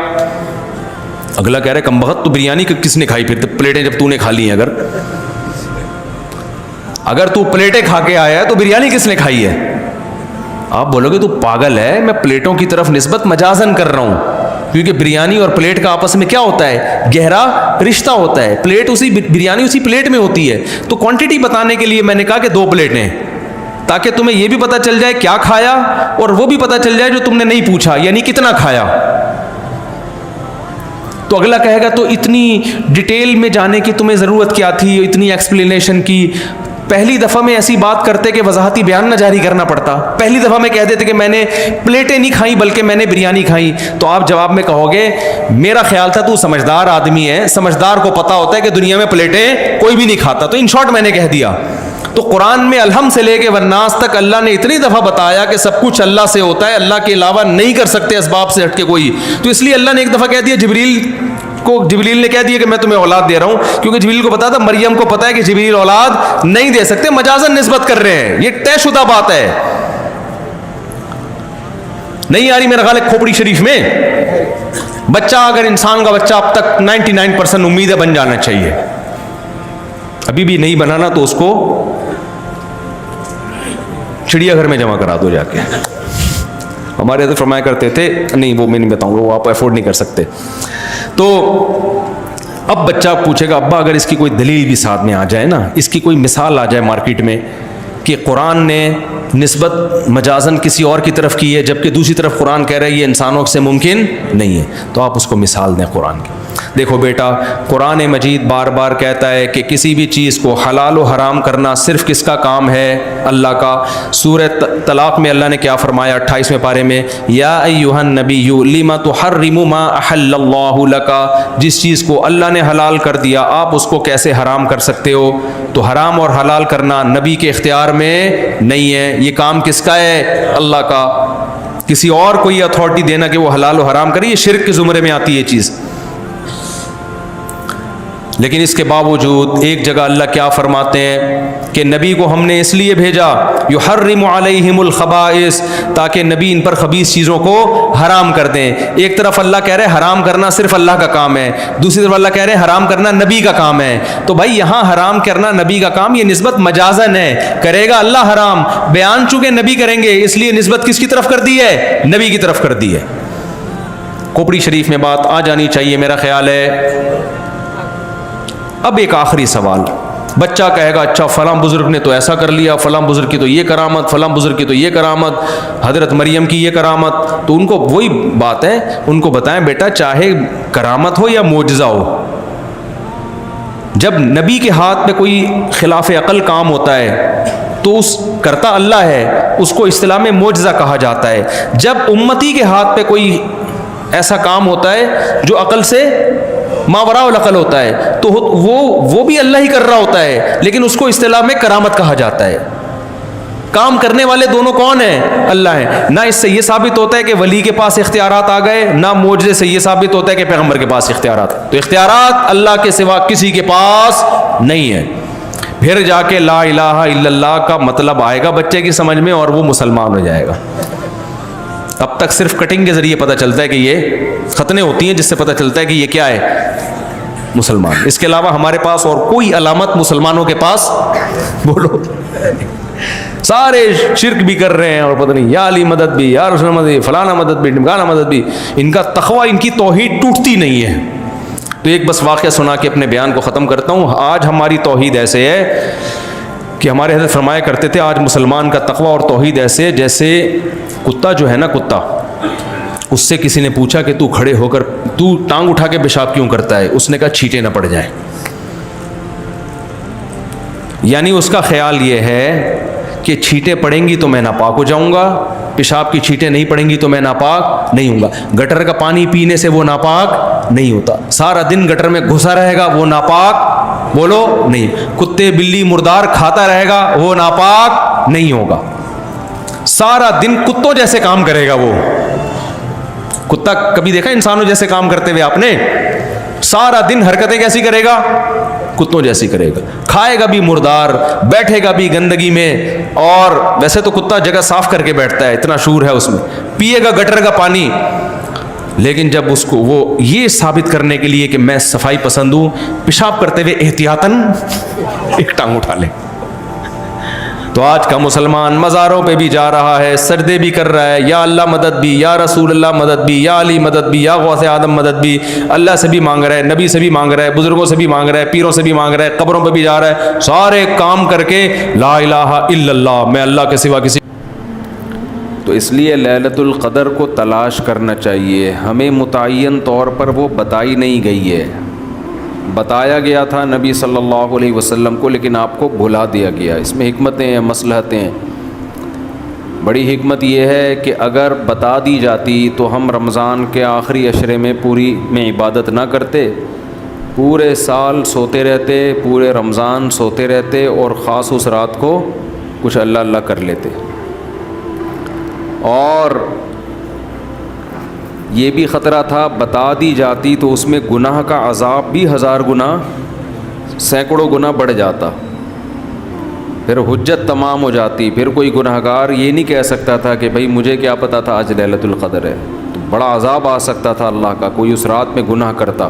اگلا کہہ رہے کم بخت تو بریانی کس نے کھائی پھر پلیٹیں جب تو نے کھا لی ہیں؟ اگر تو پلیٹیں کھا کے آیا ہے تو بریانی کس نے کھائی ہے؟ آپ بولو گے تو پاگل ہے، میں پلیٹوں کی طرف نسبت مجازن کر رہا ہوں، کیونکہ بریانی اور پلیٹ کا آپس میں کیا ہوتا ہے؟ گہرا رشتہ ہوتا ہے، پلیٹ بریانی اسی پلیٹ میں ہوتی ہے۔ تو کوانٹٹی بتانے کے لیے میں نے کہا کہ 2 پلیٹیں، تاکہ تمہیں یہ بھی پتہ چل جائے کیا کھایا اور وہ بھی پتہ چل جائے جو تم نے نہیں پوچھا، یعنی کتنا کھایا۔ تو اگلا کہے گا تو اتنی ڈیٹیل میں جانے کی تمہیں ضرورت کیا تھی، اتنی ایکسپلینیشن کی؟ پہلی دفعہ میں ایسی بات کرتے کہ وضاحتی بیان نہ جاری کرنا پڑتا، پہلی دفعہ میں کہہ دیتے کہ میں نے پلیٹیں نہیں کھائیں بلکہ میں نے بریانی کھائی، تو آپ جواب میں کہو گے میرا خیال تھا تو سمجھدار آدمی ہے، سمجھدار کو پتا ہوتا ہے کہ دنیا میں پلیٹیں کوئی بھی نہیں کھاتا، تو ان شارٹ میں نے کہہ دیا۔ تو قرآن میں الحمد سے لے کے والناس تک اللہ نے اتنی دفعہ بتایا کہ سب کچھ اللہ سے ہوتا ہے، اللہ کے علاوہ نہیں کر سکتے اسباب سے ہٹ کے کوئی، تو اس لیے اللہ نے ایک دفعہ کہہ دیا جبریل نے کہہ دیا کہ میں تمہیں اولاد دے رہا ہوں، کیونکہ جبریل کو پتا تھا مریم کو پتا ہے کہ جبریل اولاد نہیں دے سکتے، مجازن نسبت کر رہے ہیں، یہ طے شدہ بات ہے۔ نہیں آ رہی میرا خیال ہے کھوپڑی شریف میں؟ بچہ اگر انسان کا بچہ اب تک 99% امید ہے بن جانا چاہیے، ابھی بھی نہیں بنانا تو اس کو چڑیا گھر میں جمع کرا دو جا کے۔ ہمارے حضرت فرمایا کرتے تھے، نہیں وہ میں نہیں بتاؤں گا، وہ آپ افورڈ نہیں کر سکتے۔ تو اب بچہ پوچھے گا ابا اگر اس کی کوئی دلیل بھی ساتھ میں آ جائے نا، اس کی کوئی مثال آ جائے مارکیٹ میں کہ قرآن نے نسبت مجازن کسی اور کی طرف کی ہے جبکہ دوسری طرف قرآن کہہ رہا ہے یہ انسانوں سے ممکن نہیں ہے، تو آپ اس کو مثال دیں قرآن کی۔ دیکھو بیٹا قرآن مجید بار بار کہتا ہے کہ کسی بھی چیز کو حلال و حرام کرنا صرف کس کا کام ہے؟ اللہ کا۔ سورہ طلاق میں اللہ نے کیا فرمایا 28ویں پارے میں؟ یا ایھا النبی لم تحرم ما احل اللہ لک، جس چیز کو اللہ نے حلال کر دیا آپ اس کو کیسے حرام کر سکتے ہو؟ تو حرام اور حلال کرنا نبی کے اختیار میں نہیں ہے، یہ کام کس کا ہے؟ اللہ کا۔ کسی اور کو یہ اتھارٹی دینا کہ وہ حلال و حرام کرے، یہ شرک کے زمرے میں آتی ہے یہ چیز۔ لیکن اس کے باوجود ایک جگہ اللہ کیا فرماتے ہیں کہ نبی کو ہم نے اس لیے بھیجا یحرم علیہم الخبائث، تاکہ نبی ان پر خبیث چیزوں کو حرام کر دیں۔ ایک طرف اللہ کہہ رہے حرام کرنا صرف اللہ کا کام ہے، دوسری طرف اللہ کہہ رہے حرام کرنا نبی کا کام ہے۔ تو بھائی یہاں حرام کرنا نبی کا کام، یہ نسبت مجازن ہے، کرے گا اللہ حرام، بیان چونکہ نبی کریں گے اس لیے نسبت کس کی طرف کر دی ہے؟ نبی کی طرف کر دی ہے۔ کھوپڑی شریف میں بات آ جانی چاہیے میرا خیال ہے۔ اب ایک آخری سوال، بچہ کہے گا اچھا فلاں بزرگ نے تو ایسا کر لیا، فلاں بزرگ کی تو یہ کرامت، فلاں بزرگ کی تو یہ کرامت، حضرت مریم کی یہ کرامت، تو ان کو وہی بات ہے، ان کو بتائیں بیٹا چاہے کرامت ہو یا معجزہ ہو، جب نبی کے ہاتھ میں کوئی خلاف عقل کام ہوتا ہے تو اس کرتا اللہ ہے، اس کو اصطلاح میں معجزہ کہا جاتا ہے۔ جب امتی کے ہاتھ پہ کوئی ایسا کام ہوتا ہے جو عقل سے ماوراء العقل ہوتا ہے تو وہ بھی اللہ ہی کر رہا ہوتا ہے، لیکن اس کو اصطلاح میں کرامت کہا جاتا ہے۔ کام کرنے والے دونوں کون ہیں؟ اللہ ہیں۔ نہ اس سے یہ ثابت ہوتا ہے کہ ولی کے پاس اختیارات آ گئے، نہ معجزے سے یہ ثابت ہوتا ہے کہ پیغمبر کے پاس اختیارات، تو اختیارات اللہ کے سوا کسی کے پاس نہیں ہے۔ پھر جا کے لا الہ الا اللہ کا مطلب آئے گا بچے کی سمجھ میں اور وہ مسلمان ہو جائے گا۔ اب تک صرف کٹنگ کے ذریعے پتہ چلتا ہے کہ یہ ختنیں ہوتی ہیں جس سے پتہ چلتا ہے کہ یہ کیا ہے؟ مسلمان۔ اس کے علاوہ ہمارے پاس اور کوئی علامت مسلمانوں کے پاس بولو، سارے شرک بھی کر رہے ہیں اور پتہ نہیں یا علی مدد بھی، یا رسول مدد بھی، فلانا مدد بھی، ڈمکانا مدد بھی، ان کا تقوی، ان کی توحید ٹوٹتی نہیں ہے۔ تو ایک بس واقعہ سنا کے اپنے بیان کو ختم کرتا ہوں۔ آج ہماری توحید ایسے ہے کہ ہمارے حضرت فرمایا کرتے تھے آج مسلمان کا تقوی اور توحید ایسے جیسے کتا جو ہے نا، کتا، اس سے کسی نے پوچھا کہ تو کھڑے ہو کر تو ٹانگ اٹھا کے پیشاب کیوں کرتا ہے؟ اس نے کہا چھینٹیں نہ پڑ جائیں۔ یعنی اس کا خیال یہ ہے کہ چھینٹیں پڑیں گی تو میں ناپاک ہو جاؤں گا، پیشاب کی چھینٹیں نہیں پڑیں گی تو میں ناپاک نہیں ہوں گا، گٹر کا پانی پینے سے وہ ناپاک نہیں ہوتا، سارا دن گٹر میں گھسا رہے گا وہ ناپاک بولو نہیں، کتے بلی مردار کھاتا رہے گا وہ ناپاک نہیں ہوگا، سارا دن کتوں جیسے کام کرے گا۔ وہ کتا کبھی دیکھا انسانوں جیسے کام کرتے ہوئے آپ نے؟ سارا دن حرکتیں کیسی کرے گا؟ کتوں جیسی کرے گا، کھائے گا بھی مردار، بیٹھے گا بھی گندگی میں، اور ویسے تو کتا جگہ صاف کر کے بیٹھتا ہے، اتنا شعور ہے اس میں، پیے گا گٹر کا پانی، لیکن جب اس کو وہ یہ ثابت کرنے کے لیے کہ میں صفائی پسند ہوں، پیشاب کرتے ہوئے احتیاطاً ایک ٹانگ اٹھا لے۔ تو آج کا مسلمان مزاروں پہ بھی جا رہا ہے، سجدے بھی کر رہا ہے، یا اللہ مدد بھی، یا رسول اللہ مدد بھی، یا علی مدد بھی، یا غوث آدم مدد بھی، اللہ سے بھی مانگ رہا ہے، نبی سے بھی مانگ رہا ہے، بزرگوں سے بھی مانگ رہا ہے، پیروں سے بھی مانگ رہا ہے، قبروں پہ بھی جا رہا ہے، سارے کام کر کے لا الہ الا اللہ، میں اللہ کے سوا کسی۔ تو اس لیے لیلۃ القدر کو تلاش کرنا چاہیے، ہمیں متعین طور پر وہ بتائی نہیں گئی ہے، بتایا گیا تھا نبی صلی اللہ علیہ وسلم کو، لیکن آپ کو بھلا دیا گیا۔ اس میں حکمتیں ہیں، مصلحتیں ہیں۔ بڑی حکمت یہ ہے کہ اگر بتا دی جاتی تو ہم رمضان کے آخری عشرے میں پوری میں عبادت نہ کرتے، پورے سال سوتے رہتے، پورے رمضان سوتے رہتے، اور خاص اس رات کو کچھ اللہ اللہ کر لیتے، اور یہ بھی خطرہ تھا بتا دی جاتی تو اس میں گناہ کا عذاب بھی 1000 گنا، سینکڑوں گنا بڑھ جاتا، پھر حجت تمام ہو جاتی، پھر کوئی گناہ گار یہ نہیں کہہ سکتا تھا کہ بھائی مجھے کیا پتہ تھا آج لیلۃ القدر ہے، تو بڑا عذاب آ سکتا تھا اللہ کا، کوئی اس رات میں گناہ کرتا۔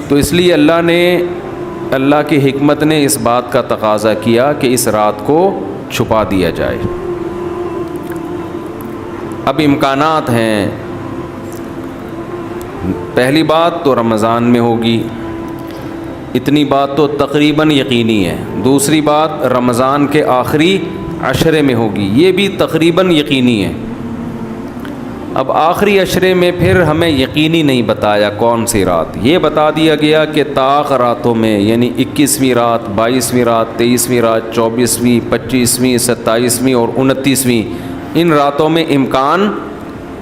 تو اس لیے اللہ کی حکمت نے اس بات کا تقاضا کیا کہ اس رات کو چھپا دیا جائے۔ اب امکانات ہیں، پہلی بات تو رمضان میں ہوگی، اتنی بات تو تقریباً یقینی ہے، دوسری بات رمضان کے آخری عشرے میں ہوگی، یہ بھی تقریباً یقینی ہے۔ اب آخری عشرے میں پھر ہمیں یقینی نہیں بتایا کون سی رات، یہ بتا دیا گیا کہ طاق راتوں میں، یعنی 21ویں رات، 22ویں رات، 23ویں رات، 24ویں، 25ویں، 27ویں اور 29ویں، ان راتوں میں امکان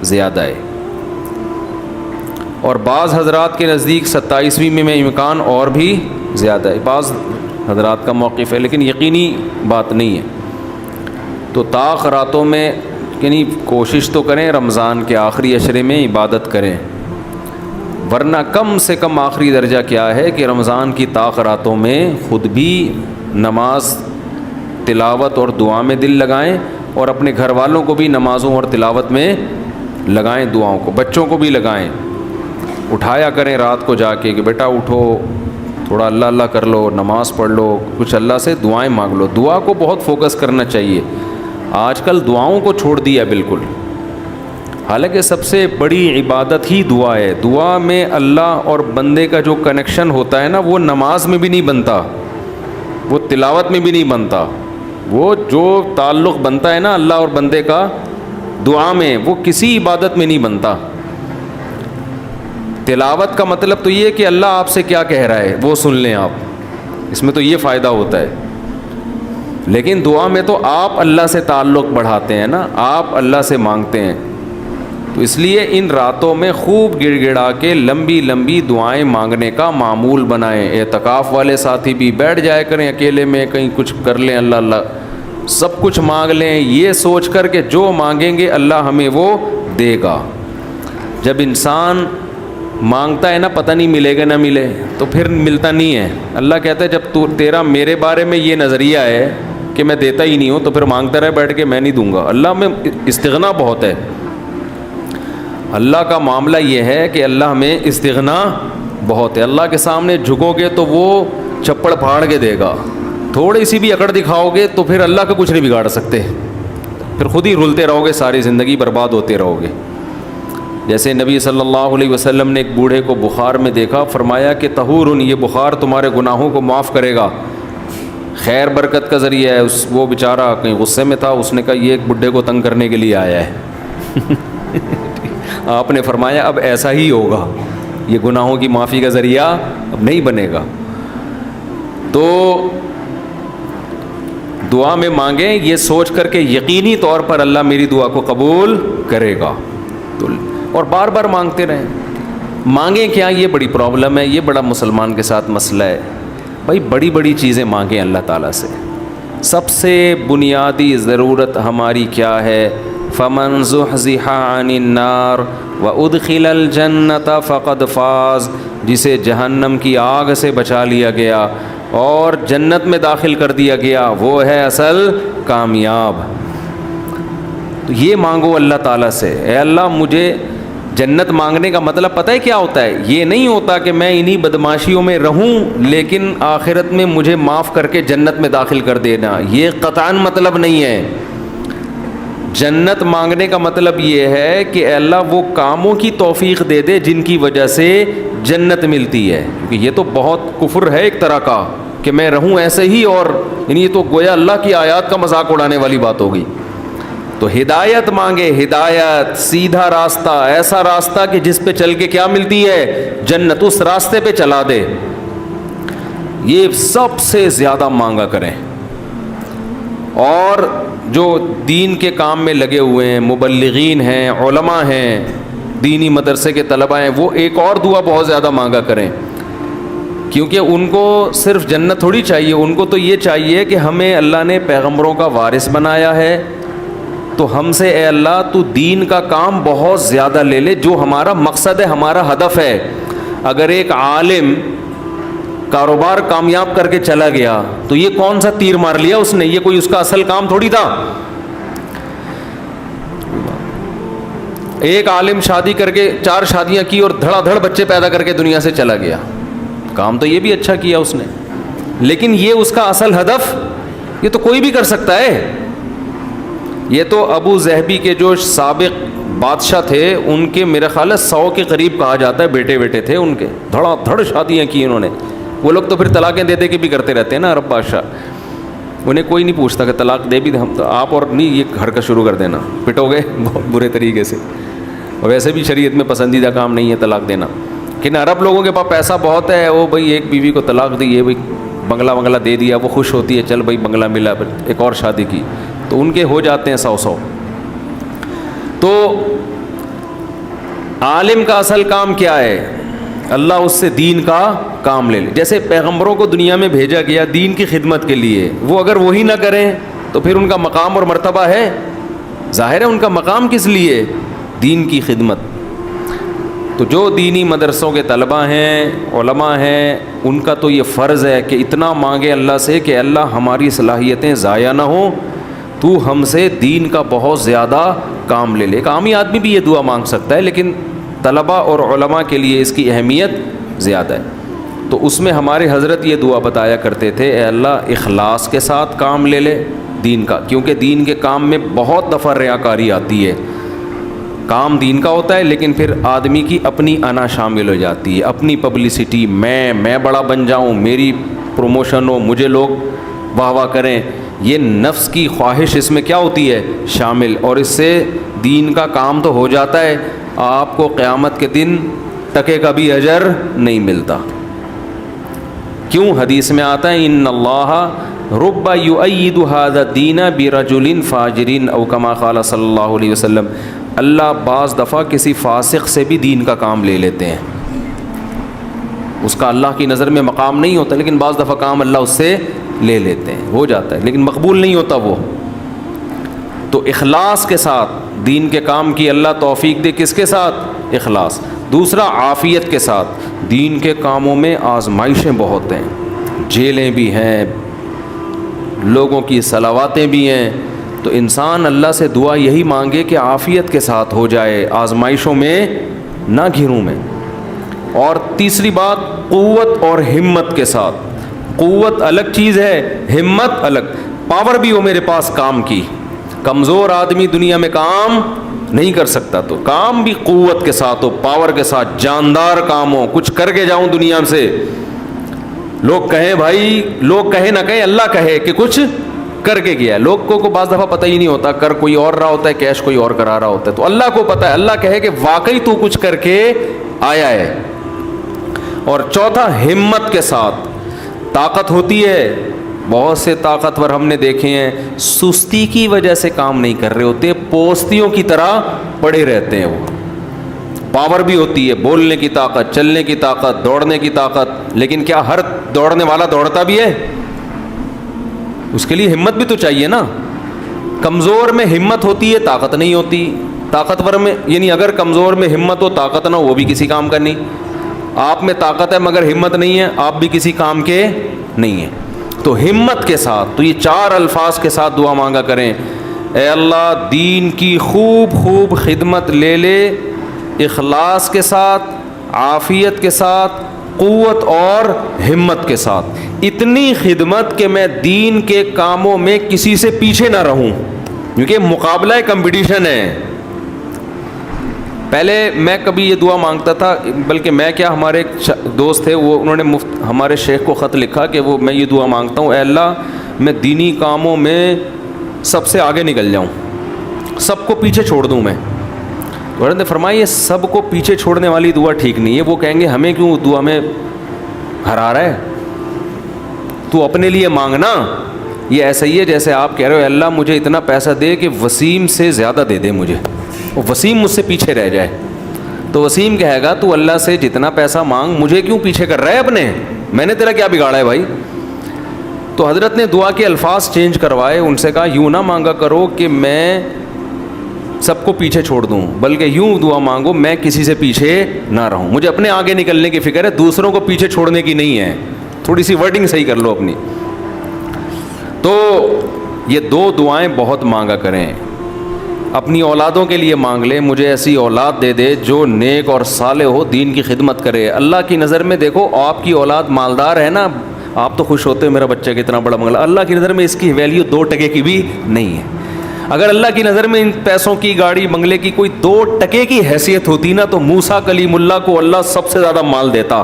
زیادہ ہے، اور بعض حضرات کے نزدیک 27ویں میں امکان اور بھی زیادہ ہے، بعض حضرات کا موقف ہے، لیکن یقینی بات نہیں ہے۔ تو طاق راتوں میں یعنی کوشش تو کریں رمضان کے آخری عشرے میں عبادت کریں، ورنہ کم سے کم آخری درجہ کیا ہے کہ رمضان کی طاق راتوں میں خود بھی نماز، تلاوت اور دعا میں دل لگائیں، اور اپنے گھر والوں کو بھی نمازوں اور تلاوت میں لگائیں، دعاؤں کو، بچوں کو بھی لگائیں، اٹھایا کریں رات کو جا کے کہ بیٹا اٹھو، تھوڑا اللہ اللہ کر لو، نماز پڑھ لو، کچھ اللہ سے دعائیں مانگ لو۔ دعا کو بہت فوکس کرنا چاہیے، آج کل دعاؤں کو چھوڑ دیا بالکل، حالانکہ سب سے بڑی عبادت ہی دعا ہے۔ دعا میں اللہ اور بندے کا جو کنیکشن ہوتا ہے نا، وہ نماز میں بھی نہیں بنتا، وہ تلاوت میں بھی نہیں بنتا، وہ جو تعلق بنتا ہے نا اللہ اور بندے کا دعا میں، وہ کسی عبادت میں نہیں بنتا۔ تلاوت کا مطلب تو یہ کہ اللہ آپ سے کیا کہہ رہا ہے وہ سن لیں آپ، اس میں تو یہ فائدہ ہوتا ہے، لیکن دعا میں تو آپ اللہ سے تعلق بڑھاتے ہیں نا، آپ اللہ سے مانگتے ہیں۔ تو اس لیے ان راتوں میں خوب گڑ گڑا کے لمبی لمبی دعائیں مانگنے کا معمول بنائیں۔ اعتکاف والے ساتھی بھی بیٹھ جائے کریں اکیلے میں، کہیں کچھ کر لیں، اللہ اللہ سب کچھ مانگ لیں، یہ سوچ کر کہ جو مانگیں گے اللہ ہمیں وہ دے گا۔ جب انسان مانگتا ہے نا، پتہ نہیں ملے گا نہ ملے، تو پھر ملتا نہیں ہے۔ اللہ کہتا ہے جب تیرا میرے بارے میں یہ نظریہ ہے کہ میں دیتا ہی نہیں ہوں، تو پھر مانگتا رہے بیٹھ کے، میں نہیں دوں گا۔ اللہ میں استغنا بہت ہے، اللہ کا معاملہ یہ ہے کہ اللہ میں استغنا بہت ہے۔ اللہ کے سامنے جھکو گے تو وہ چپڑ پھاڑ کے دے گا، تھوڑی سی بھی اکڑ دکھاؤ گے تو پھر اللہ کا کچھ نہیں بگاڑ سکتے، پھر خود ہی رلتے رہو گے، ساری زندگی برباد ہوتے رہو گے۔ جیسے نبی صلی اللہ علیہ وسلم نے ایک بوڑھے کو بخار میں دیکھا، فرمایا کہ طہور، یہ بخار تمہارے گناہوں کو معاف کرے گا، خیر برکت کا ذریعہ ہے۔ وہ بیچارہ کہیں غصے میں تھا، اس نے کہا یہ ایک بڈھے کو تنگ کرنے کے لیے آیا ہے۔ آپ نے فرمایا اب ایسا ہی ہوگا، یہ گناہوں کی معافی کا ذریعہ اب نہیں بنے گا۔ تو دعا میں مانگیں یہ سوچ کر کے یقینی طور پر اللہ میری دعا کو قبول کرے گا، تو اور بار بار مانگتے رہیں۔ مانگیں کیا، یہ بڑی پرابلم ہے، یہ بڑا مسلمان کے ساتھ مسئلہ ہے۔ بھائی بڑی بڑی چیزیں مانگیں اللہ تعالیٰ سے۔ سب سے بنیادی ضرورت ہماری کیا ہے؟ فَمَنْ زُحْزِحَ عَنِ النَّارِ وَأُدْخِلَ الْجَنَّةَ فَقَدْ فَازَ، جسے جہنم کی آگ سے بچا لیا گیا اور جنت میں داخل کر دیا گیا، وہ ہے اصل کامیاب۔ تو یہ مانگو اللہ تعالیٰ سے، اے اللہ مجھے جنت مانگنے کا مطلب پتہ ہے کیا ہوتا ہے؟ یہ نہیں ہوتا کہ میں انہی بدماشیوں میں رہوں لیکن آخرت میں مجھے معاف کر کے جنت میں داخل کر دینا، یہ قطعاً مطلب نہیں ہے۔ جنت مانگنے کا مطلب یہ ہے کہ اے اللہ وہ کاموں کی توفیق دے دے جن کی وجہ سے جنت ملتی ہے، کیونکہ یہ تو بہت کفر ہے ایک طرح کا کہ میں رہوں ایسے ہی، اور یعنی یہ تو گویا اللہ کی آیات کا مذاق اڑانے والی بات ہو گئی۔ تو ہدایت مانگے، ہدایت، سیدھا راستہ، ایسا راستہ کہ جس پہ چل کے کیا ملتی ہے؟ جنت، اس راستے پہ چلا دے، یہ سب سے زیادہ مانگا کریں۔ اور جو دین کے کام میں لگے ہوئے ہیں، مبلغین ہیں، علماء ہیں، دینی مدرسے کے طلباء ہیں، وہ ایک اور دعا بہت زیادہ مانگا کریں، کیونکہ ان کو صرف جنت تھوڑی چاہیے، ان کو تو یہ چاہیے کہ ہمیں اللہ نے پیغمبروں کا وارث بنایا ہے، تو ہم سے اے اللہ تو دین کا کام بہت زیادہ لے لے، جو ہمارا مقصد ہے، ہمارا ہدف ہے۔ اگر ایک عالم کاروبار کامیاب کر کے چلا گیا تو یہ کون سا تیر مار لیا اس نے، یہ کوئی اس کا اصل کام تھوڑی تھا۔ ایک عالم شادی کر کے 4 شادیاں کی اور دھڑا دھڑ بچے پیدا کر کے دنیا سے چلا گیا، کام تو یہ بھی اچھا کیا اس نے، لیکن یہ اس کا اصل ہدف، یہ تو کوئی بھی کر سکتا ہے۔ یہ تو ابو ظہبی کے جو سابق بادشاہ تھے ان کے میرے خیال ہے 100 کے قریب کہا جاتا ہے بیٹے بیٹے تھے ان کے، دھڑا دھڑ شادیاں کی انہوں نے۔ وہ لوگ تو پھر طلاقیں دے دے کے بھی کرتے رہتے ہیں نا عرب بادشاہ، انہیں کوئی نہیں پوچھتا کہ طلاق دے بھی ہم تو آپ اور نہیں، یہ حرکت شروع کر دینا، پٹو گے بہت برے طریقے سے، اور ویسے بھی شریعت میں پسندیدہ کام نہیں ہے طلاق دینا، لیکن عرب لوگوں کے پاس پیسہ بہت ہے، وہ بھائی ایک بیوی کو طلاق دی ہے، بھائی بنگلہ دے دیا، وہ خوش ہوتی ہے، چل بھائی بنگلہ ملا، پھر ایک اور شادی کی، تو ان کے ہو جاتے ہیں 100۔ تو عالم کا اصل کام کیا ہے؟ اللہ اس سے دین کا کام لے لے۔ جیسے پیغمبروں کو دنیا میں بھیجا گیا دین کی خدمت کے لیے، وہ اگر وہی نہ کریں تو پھر ان کا مقام اور مرتبہ ہے؟ ظاہر ہے ان کا مقام کس لیے؟ دین کی خدمت. تو جو دینی مدرسوں کے طلباء ہیں، علماء ہیں، ان کا تو یہ فرض ہے کہ اتنا مانگے اللہ سے کہ اللہ ہماری صلاحیتیں ضائع نہ ہوں، تو ہم سے دین کا بہت زیادہ کام لے لے. ایک عامی آدمی بھی یہ دعا مانگ سکتا ہے، لیکن طلباء اور علماء کے لیے اس کی اہمیت زیادہ ہے. تو اس میں ہمارے حضرت یہ دعا بتایا کرتے تھے، اے اللہ اخلاص کے ساتھ کام لے لے دین کا، کیونکہ دین کے کام میں بہت دفعہ ریاکاری آتی ہے. کام دین کا ہوتا ہے لیکن پھر آدمی کی اپنی انا شامل ہو جاتی ہے، اپنی پبلسٹی، میں بڑا بن جاؤں، میری پروموشن ہو، مجھے لوگ واہ واہ کریں، یہ نفس کی خواہش اس میں کیا ہوتی ہے؟ شامل. اور اس سے دین کا کام تو ہو جاتا ہے، آپ کو قیامت کے دن ٹکے کا بھی اجر نہیں ملتا. کیوں؟ حدیث میں آتا ہے ان اللہ رب یؤید ھذا الدین برجل فاجر او کما قال صلی اللہ علیہ وسلم. اللہ بعض دفعہ کسی فاسق سے بھی دین کا کام لے لیتے ہیں. اس کا اللہ کی نظر میں مقام نہیں ہوتا، لیکن بعض دفعہ کام اللہ اس سے لے لیتے ہیں، ہو جاتا ہے، لیکن مقبول نہیں ہوتا وہ. تو اخلاص کے ساتھ دین کے کام کی اللہ توفیق دے. کس کے ساتھ؟ اخلاص. دوسرا عافیت کے ساتھ. دین کے کاموں میں آزمائشیں بہت ہیں، جیلیں بھی ہیں، لوگوں کی صلواتیں بھی ہیں. تو انسان اللہ سے دعا یہی مانگے کہ عافیت کے ساتھ ہو جائے، آزمائشوں میں نہ گھروں میں. اور تیسری بات، قوت اور ہمت کے ساتھ. قوت الگ چیز ہے، ہمت الگ. پاور بھی ہو میرے پاس کام کی، کمزور آدمی دنیا میں کام نہیں کر سکتا، تو کام بھی قوت کے ساتھ ہو، پاور کے ساتھ، جاندار کام ہو، کچھ کر کے جاؤں دنیا سے. لوگ کہیں بھائی، لوگ کہیں نہ کہیں، اللہ کہے کہ کچھ کر کے گیا ہے. لوگوں کو بعض دفعہ پتہ ہی نہیں ہوتا، کر کوئی اور رہا ہوتا ہے، کیش کوئی اور کرا رہا ہوتا ہے. تو اللہ کو پتہ ہے، اللہ کہے کہ واقعی تو کچھ کر کے آیا ہے. اور چوتھا، ہمت کے ساتھ. طاقت ہوتی ہے، بہت سے طاقتور ہم نے دیکھے ہیں سستی کی وجہ سے کام نہیں کر رہے ہوتے، پوستیوں کی طرح پڑے رہتے ہیں. وہ پاور بھی ہوتی ہے، بولنے کی طاقت، چلنے کی طاقت، دوڑنے کی طاقت، لیکن کیا ہر دوڑنے والا دوڑتا بھی ہے؟ اس کے لیے ہمت بھی تو چاہیے نا. کمزور میں ہمت ہوتی ہے، طاقت نہیں ہوتی. طاقتور میں، یعنی اگر کمزور میں ہمت ہو، طاقت نہ ہو، وہ بھی کسی کام کا نہیں. آپ میں طاقت ہے مگر ہمت نہیں ہے، آپ بھی کسی کام کے نہیں ہیں. تو ہمت کے ساتھ. تو یہ 4 الفاظ کے ساتھ دعا مانگا کریں، اے اللہ دین کی خوب خوب خدمت لے لے، اخلاص کے ساتھ، عافیت کے ساتھ، قوت اور ہمت کے ساتھ. اتنی خدمت کہ میں دین کے کاموں میں کسی سے پیچھے نہ رہوں، کیونکہ مقابلہ کمپٹیشن ہے. پہلے میں کبھی یہ دعا مانگتا تھا، بلکہ میں کیا، ہمارے ایک دوست تھے، وہ انہوں نے ہمارے شیخ کو خط لکھا کہ میں یہ دعا مانگتا ہوں، اے اللہ میں دینی کاموں میں سب سے آگے نکل جاؤں، سب کو پیچھے چھوڑ دوں میں. حضرت نے فرمایا یہ سب کو پیچھے چھوڑنے والی دعا ٹھیک نہیں ہے. وہ کہیں گے ہمیں کیوں دعا میں ہرا رہا ہے، تو اپنے لیے مانگنا. یہ ایسا ہی ہے جیسے آپ کہہ رہے ہو، اللہ مجھے اتنا پیسہ دے کہ وسیم سے زیادہ دے دے مجھے، اور وسیم مجھ سے پیچھے رہ جائے. تو وسیم کہے گا تو اللہ سے جتنا پیسہ مانگ، مجھے کیوں پیچھے کر رہا ہے اپنے، میں نے تیرا کیا بگاڑا ہے بھائی. تو حضرت نے دعا کے الفاظ چینج کروائے، ان سے کہا یوں نہ مانگا کرو کہ میں سب کو پیچھے چھوڑ دوں، بلکہ یوں دعا مانگو میں کسی سے پیچھے نہ رہوں، مجھے اپنے آگے نکلنے کی فکر ہے، دوسروں کو پیچھے چھوڑنے کی نہیں ہے. تھوڑی سی ورڈنگ صحیح کر لو اپنی. تو یہ 2 دعائیں بہت مانگا کریں. اپنی اولادوں کے لیے مانگ لے، مجھے ایسی اولاد دے دے جو نیک اور صالح ہو، دین کی خدمت کرے. اللہ کی نظر میں دیکھو، آپ کی اولاد مالدار ہے نا، آپ تو خوش ہوتے ہیں میرا بچہ کتنا بڑا بنگلہ. اللہ کی نظر میں اس کی ویلیو 2 ٹکے کی بھی نہیں ہے. اگر اللہ کی نظر میں ان پیسوں کی، گاڑی بنگلے کی کوئی 2 ٹکے کی حیثیت ہوتی نا، تو موسیٰ کلیم اللہ کو اللہ سب سے زیادہ مال دیتا،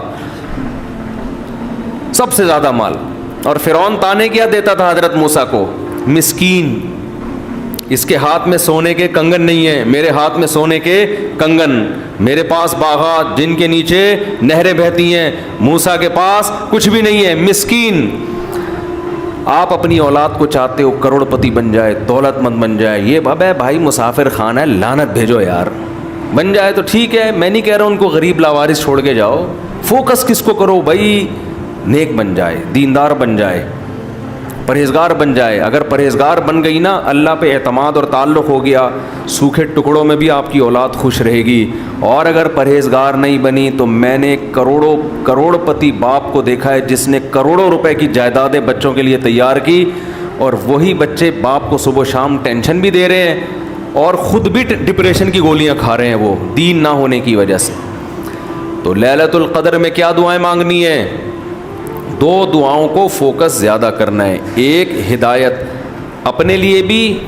سب سے زیادہ مال. اور فرعون تانے کیا دیتا تھا حضرت موسیٰ کو؟ مسکین، اس کے ہاتھ میں سونے کے کنگن نہیں ہیں، میرے ہاتھ میں سونے کے کنگن، میرے پاس باغات جن کے نیچے نہریں بہتی ہیں، موسیٰ کے پاس کچھ بھی نہیں ہے، مسکین. آپ اپنی اولاد کو چاہتے ہو کروڑ پتی بن جائے، دولت مند بن جائے، یہ باب ہے بھائی مسافر خانہ ہے، لعنت بھیجو یار. بن جائے تو ٹھیک ہے، میں نہیں کہہ رہا ان کو غریب لاوارث چھوڑ کے جاؤ. فوکس کس کو کرو بھائی؟ نیک بن جائے، دیندار بن جائے. پرہیزگار بن جائے. اگر پرہیزگار بن گئی نا, اللہ پہ اعتماد اور تعلق ہو گیا, سوکھے ٹکڑوں میں بھی آپ کی اولاد خوش رہے گی. اور اگر پرہیزگار نہیں بنی تو میں نے کروڑ پتی باپ کو دیکھا ہے جس نے کروڑوں روپے کی جائیدادیں بچوں کے لیے تیار کی, اور وہی بچے باپ کو صبح شام ٹینشن بھی دے رہے ہیں اور خود بھی ڈپریشن کی گولیاں کھا رہے ہیں وہ دین نہ ہونے کی وجہ سے. تو لیلۃ القدر میں کیا دعائیں مانگنی ہیں؟ 2 دعاؤں کو فوکس زیادہ کرنا ہے. ایک ہدایت اپنے لیے بھی,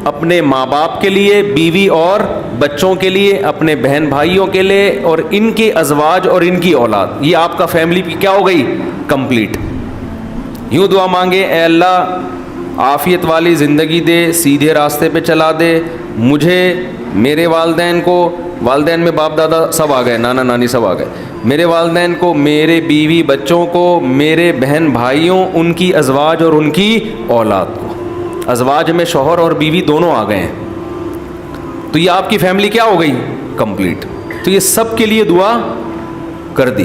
اپنے ماں باپ کے لیے, بیوی اور بچوں کے لیے, اپنے بہن بھائیوں کے لیے, اور ان کے ازواج اور ان کی اولاد. یہ آپ کا فیملی کیا ہو گئی؟ کمپلیٹ. یوں دعا مانگے, اے اللہ عافیت والی زندگی دے, سیدھے راستے پہ چلا دے مجھے, میرے والدین کو, والدین میں باپ دادا سب آ گئے, نانا نانی سب آ گئے, میرے والدین کو, میرے بیوی بچوں کو, میرے بہن بھائیوں, ان کی ازواج اور ان کی اولاد کو. ازواج میں شوہر اور بیوی دونوں آ گئے ہیں, تو یہ آپ کی فیملی کیا ہو گئی؟ کمپلیٹ. تو یہ سب کے لیے دعا کر دی.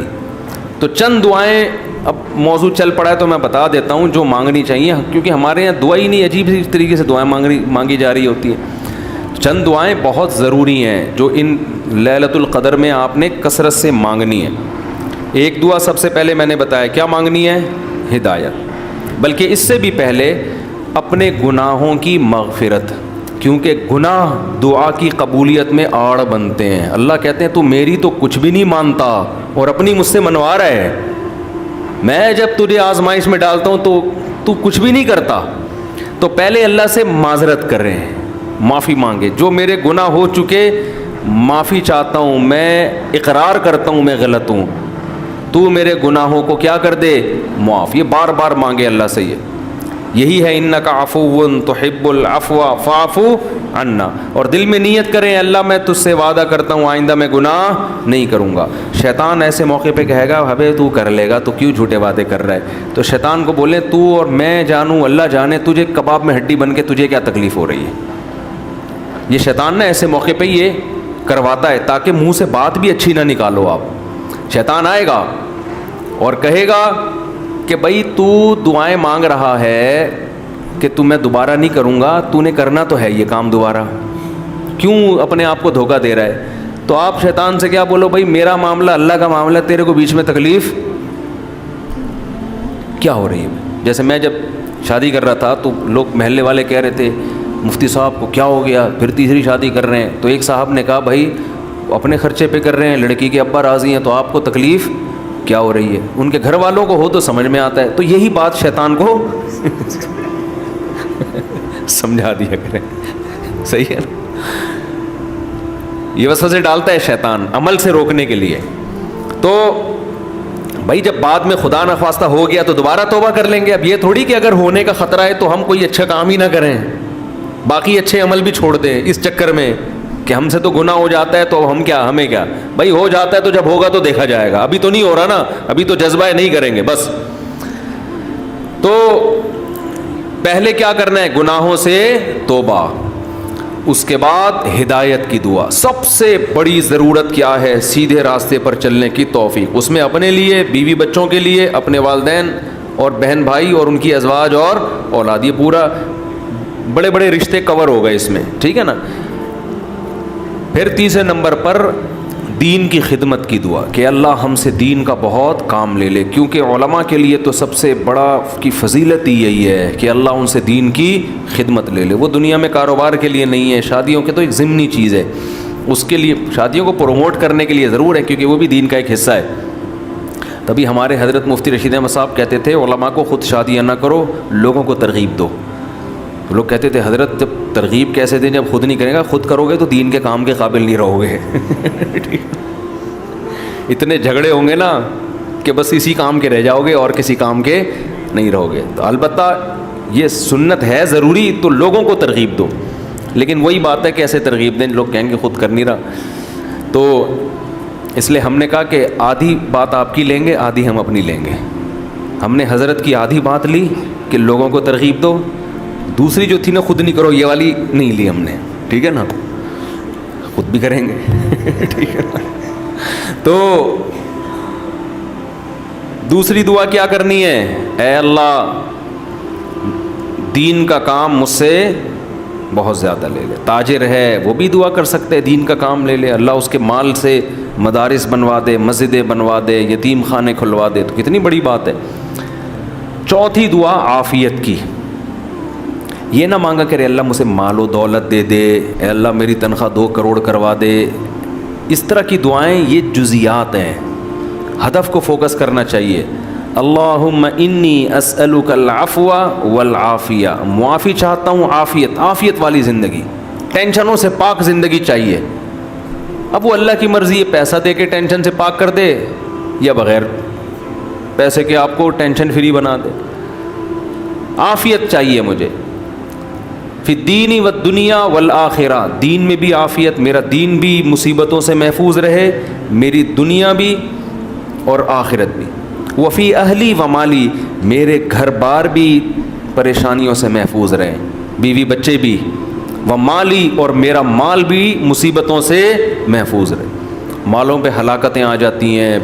تو چند دعائیں, اب موضوع چل پڑا ہے تو میں بتا دیتا ہوں جو مانگنی چاہیے, کیونکہ ہمارے یہاں دعا ہی نہیں, عجیب سی طریقے سے دعائیں مانگی جا رہی ہوتی ہیں. چند دعائیں بہت ضروری ہیں جو ان لیلۃ القدر میں آپ نے کثرت سے مانگنی ہے. ایک دعا سب سے پہلے میں نے بتایا کیا مانگنی ہے؟ ہدایت. بلکہ اس سے بھی پہلے اپنے گناہوں کی مغفرت, کیونکہ گناہ دعا کی قبولیت میں آڑ بنتے ہیں. اللہ کہتے ہیں تو میری تو کچھ بھی نہیں مانتا اور اپنی مجھ سے منوا رہا ہے. میں جب تجھے آزمائش میں ڈالتا ہوں تو کچھ بھی نہیں کرتا. تو پہلے اللہ سے معذرت کر رہے ہیں, معافی مانگے. جو میرے گناہ ہو چکے معافی چاہتا ہوں, میں اقرار کرتا ہوں میں غلط ہوں, تو میرے گناہوں کو کیا کر دے؟ معاف. یہ بار بار مانگے اللہ سے. یہی ہے انک عفو تحب العفو فاعف عنا. اور دل میں نیت کریں اللہ میں تجھ سے وعدہ کرتا ہوں آئندہ میں گناہ نہیں کروں گا. شیطان ایسے موقع پہ کہے گا ابے تو کر لے گا, تو کیوں جھوٹے وعدے کر رہا ہے؟ تو شیطان کو بولیں تو اور میں جانوں, اللہ جانے تجھے کباب میں ہڈی بن کے تجھے کیا تکلیف ہو رہی ہے. یہ شیطان نا ایسے موقع پہ یہ کرواتا ہے تاکہ منہ سے بات بھی اچھی نہ نکالو آپ. شیطان آئے گا اور کہے گا کہ بھائی تو دعائیں مانگ رہا ہے کہ تو میں دوبارہ نہیں کروں گا, تو نے کرنا تو ہے یہ کام دوبارہ, کیوں اپنے آپ کو دھوکہ دے رہا ہے؟ تو آپ شیطان سے کیا بولو, بھائی میرا معاملہ اللہ کا معاملہ, تیرے کو بیچ میں تکلیف کیا ہو رہی ہے؟ جیسے میں جب شادی کر رہا تھا تو لوگ محلے والے کہہ رہے تھے مفتی صاحب کو کیا ہو گیا, پھر تیسری شادی کر رہے ہیں. تو ایک صاحب نے کہا بھائی اپنے خرچے پہ کر رہے ہیں, لڑکی کے ابا راضی ہیں, تو آپ کو تکلیف کیا ہو رہی ہے؟ ان کے گھر والوں کو ہو تو سمجھ میں آتا ہے. تو یہی بات شیطان کو سمجھا دیا کریں, صحیح ہے نا. یہ وسوسے ڈالتا ہے شیطان عمل سے روکنے کے لیے. تو بھائی جب بعد میں خدا نخواستہ ہو گیا تو دوبارہ توبہ کر لیں گے. اب یہ تھوڑی کہ اگر ہونے کا خطرہ ہے تو ہم کوئی اچھا کام ہی نہ کریں, باقی اچھے عمل بھی چھوڑ دیں اس چکر میں کہ ہم سے تو گناہ ہو جاتا ہے تو ہم کیا, ہمیں کیا. بھائی ہو جاتا ہے تو جب ہوگا تو دیکھا جائے گا, ابھی تو نہیں ہو رہا نا, ابھی تو جذبہ نہیں کریں گے بس. تو پہلے کیا کرنا ہے؟ گناہوں سے توبہ, اس کے بعد ہدایت کی دعا. سب سے بڑی ضرورت کیا ہے؟ سیدھے راستے پر چلنے کی توفیق. اس میں اپنے لیے, بیوی بچوں کے لیے, اپنے والدین اور بہن بھائی اور ان کی ازواج اور اولاد, یہ پورا بڑے بڑے رشتے کور ہو گئے اس میں, ٹھیک ہے نا. پھر تیسرے نمبر پر دین کی خدمت کی دعا کہ اللہ ہم سے دین کا بہت کام لے لے, کیونکہ علماء کے لیے تو سب سے بڑا کی فضیلت ہی یہی ہے کہ اللہ ان سے دین کی خدمت لے لے. وہ دنیا میں کاروبار کے لیے نہیں ہے, شادیوں کے تو ایک ضمنی چیز ہے, اس کے لیے شادیوں کو پروموٹ کرنے کے لیے ضرور ہے کیونکہ وہ بھی دین کا ایک حصہ ہے. تبھی ہمارے حضرت مفتی رشید احمد صاحب کہتے تھے علماء کو خود شادیاں نہ کرو, لوگوں کو ترغیب دو. لوگ کہتے تھے حضرت جب ترغیب کیسے دیں جب خود نہیں کرے گا, خود کرو گے تو دین کے کام کے قابل نہیں رہو گے. اتنے جھگڑے ہوں گے نا کہ بس اسی کام کے رہ جاؤ گے اور کسی کام کے نہیں رہو گے. تو البتہ یہ سنت ہے ضروری, تو لوگوں کو ترغیب دو, لیکن وہی بات ہے کہ ایسے ترغیب دیں لوگ کہیں گے خود کر نہیں رہا. تو اس لیے ہم نے کہا کہ آدھی بات آپ کی لیں گے, آدھی ہم اپنی لیں گے. ہم نے حضرت کی آدھی بات لی کہ لوگوں کو ترغیب دو, دوسری جو تھی نا خود نہیں کرو, یہ والی نہیں لی ہم نے, ٹھیک ہے نا, خود بھی کریں گے. ٹھیک ہے نا. تو دوسری دعا کیا کرنی ہے؟ اے اللہ دین کا کام مجھ سے بہت زیادہ لے لے. تاجر ہے وہ بھی دعا کر سکتے, دین کا کام لے لے, اللہ اس کے مال سے مدارس بنوا دے, مسجدیں بنوا دے, یتیم خانے کھلوا دے, تو کتنی بڑی بات ہے. چوتھی دعا عافیت کی. یہ نہ مانگا کرے اللہ مجھے مال و دولت دے دے, اے اللہ میری تنخواہ 2 کروڑ کروا دے. اس طرح کی دعائیں یہ جزیات ہیں, ہدف کو فوکس کرنا چاہیے. اللہم انی اسألک العفو والعافیہ, معافی چاہتا ہوں, عافیت والی زندگی, ٹینشنوں سے پاک زندگی چاہیے. اب وہ اللہ کی مرضی ہے, پیسہ دے کے ٹینشن سے پاک کر دے یا بغیر پیسے کے آپ کو ٹینشن فری بنا دے. عافیت چاہیے مجھے. فی الدین والدنیا والآخرہ, دین میں بھی عافیت, میرا دین بھی مصیبتوں سے محفوظ رہے, میری دنیا بھی اور آخرت بھی. وفی اہلی و مالی, میرے گھر بار بھی پریشانیوں سے محفوظ رہیں, بیوی بچے بھی, و مالی اور میرا مال بھی مصیبتوں سے محفوظ رہے. مالوں پہ ہلاکتیں آ جاتی ہیں,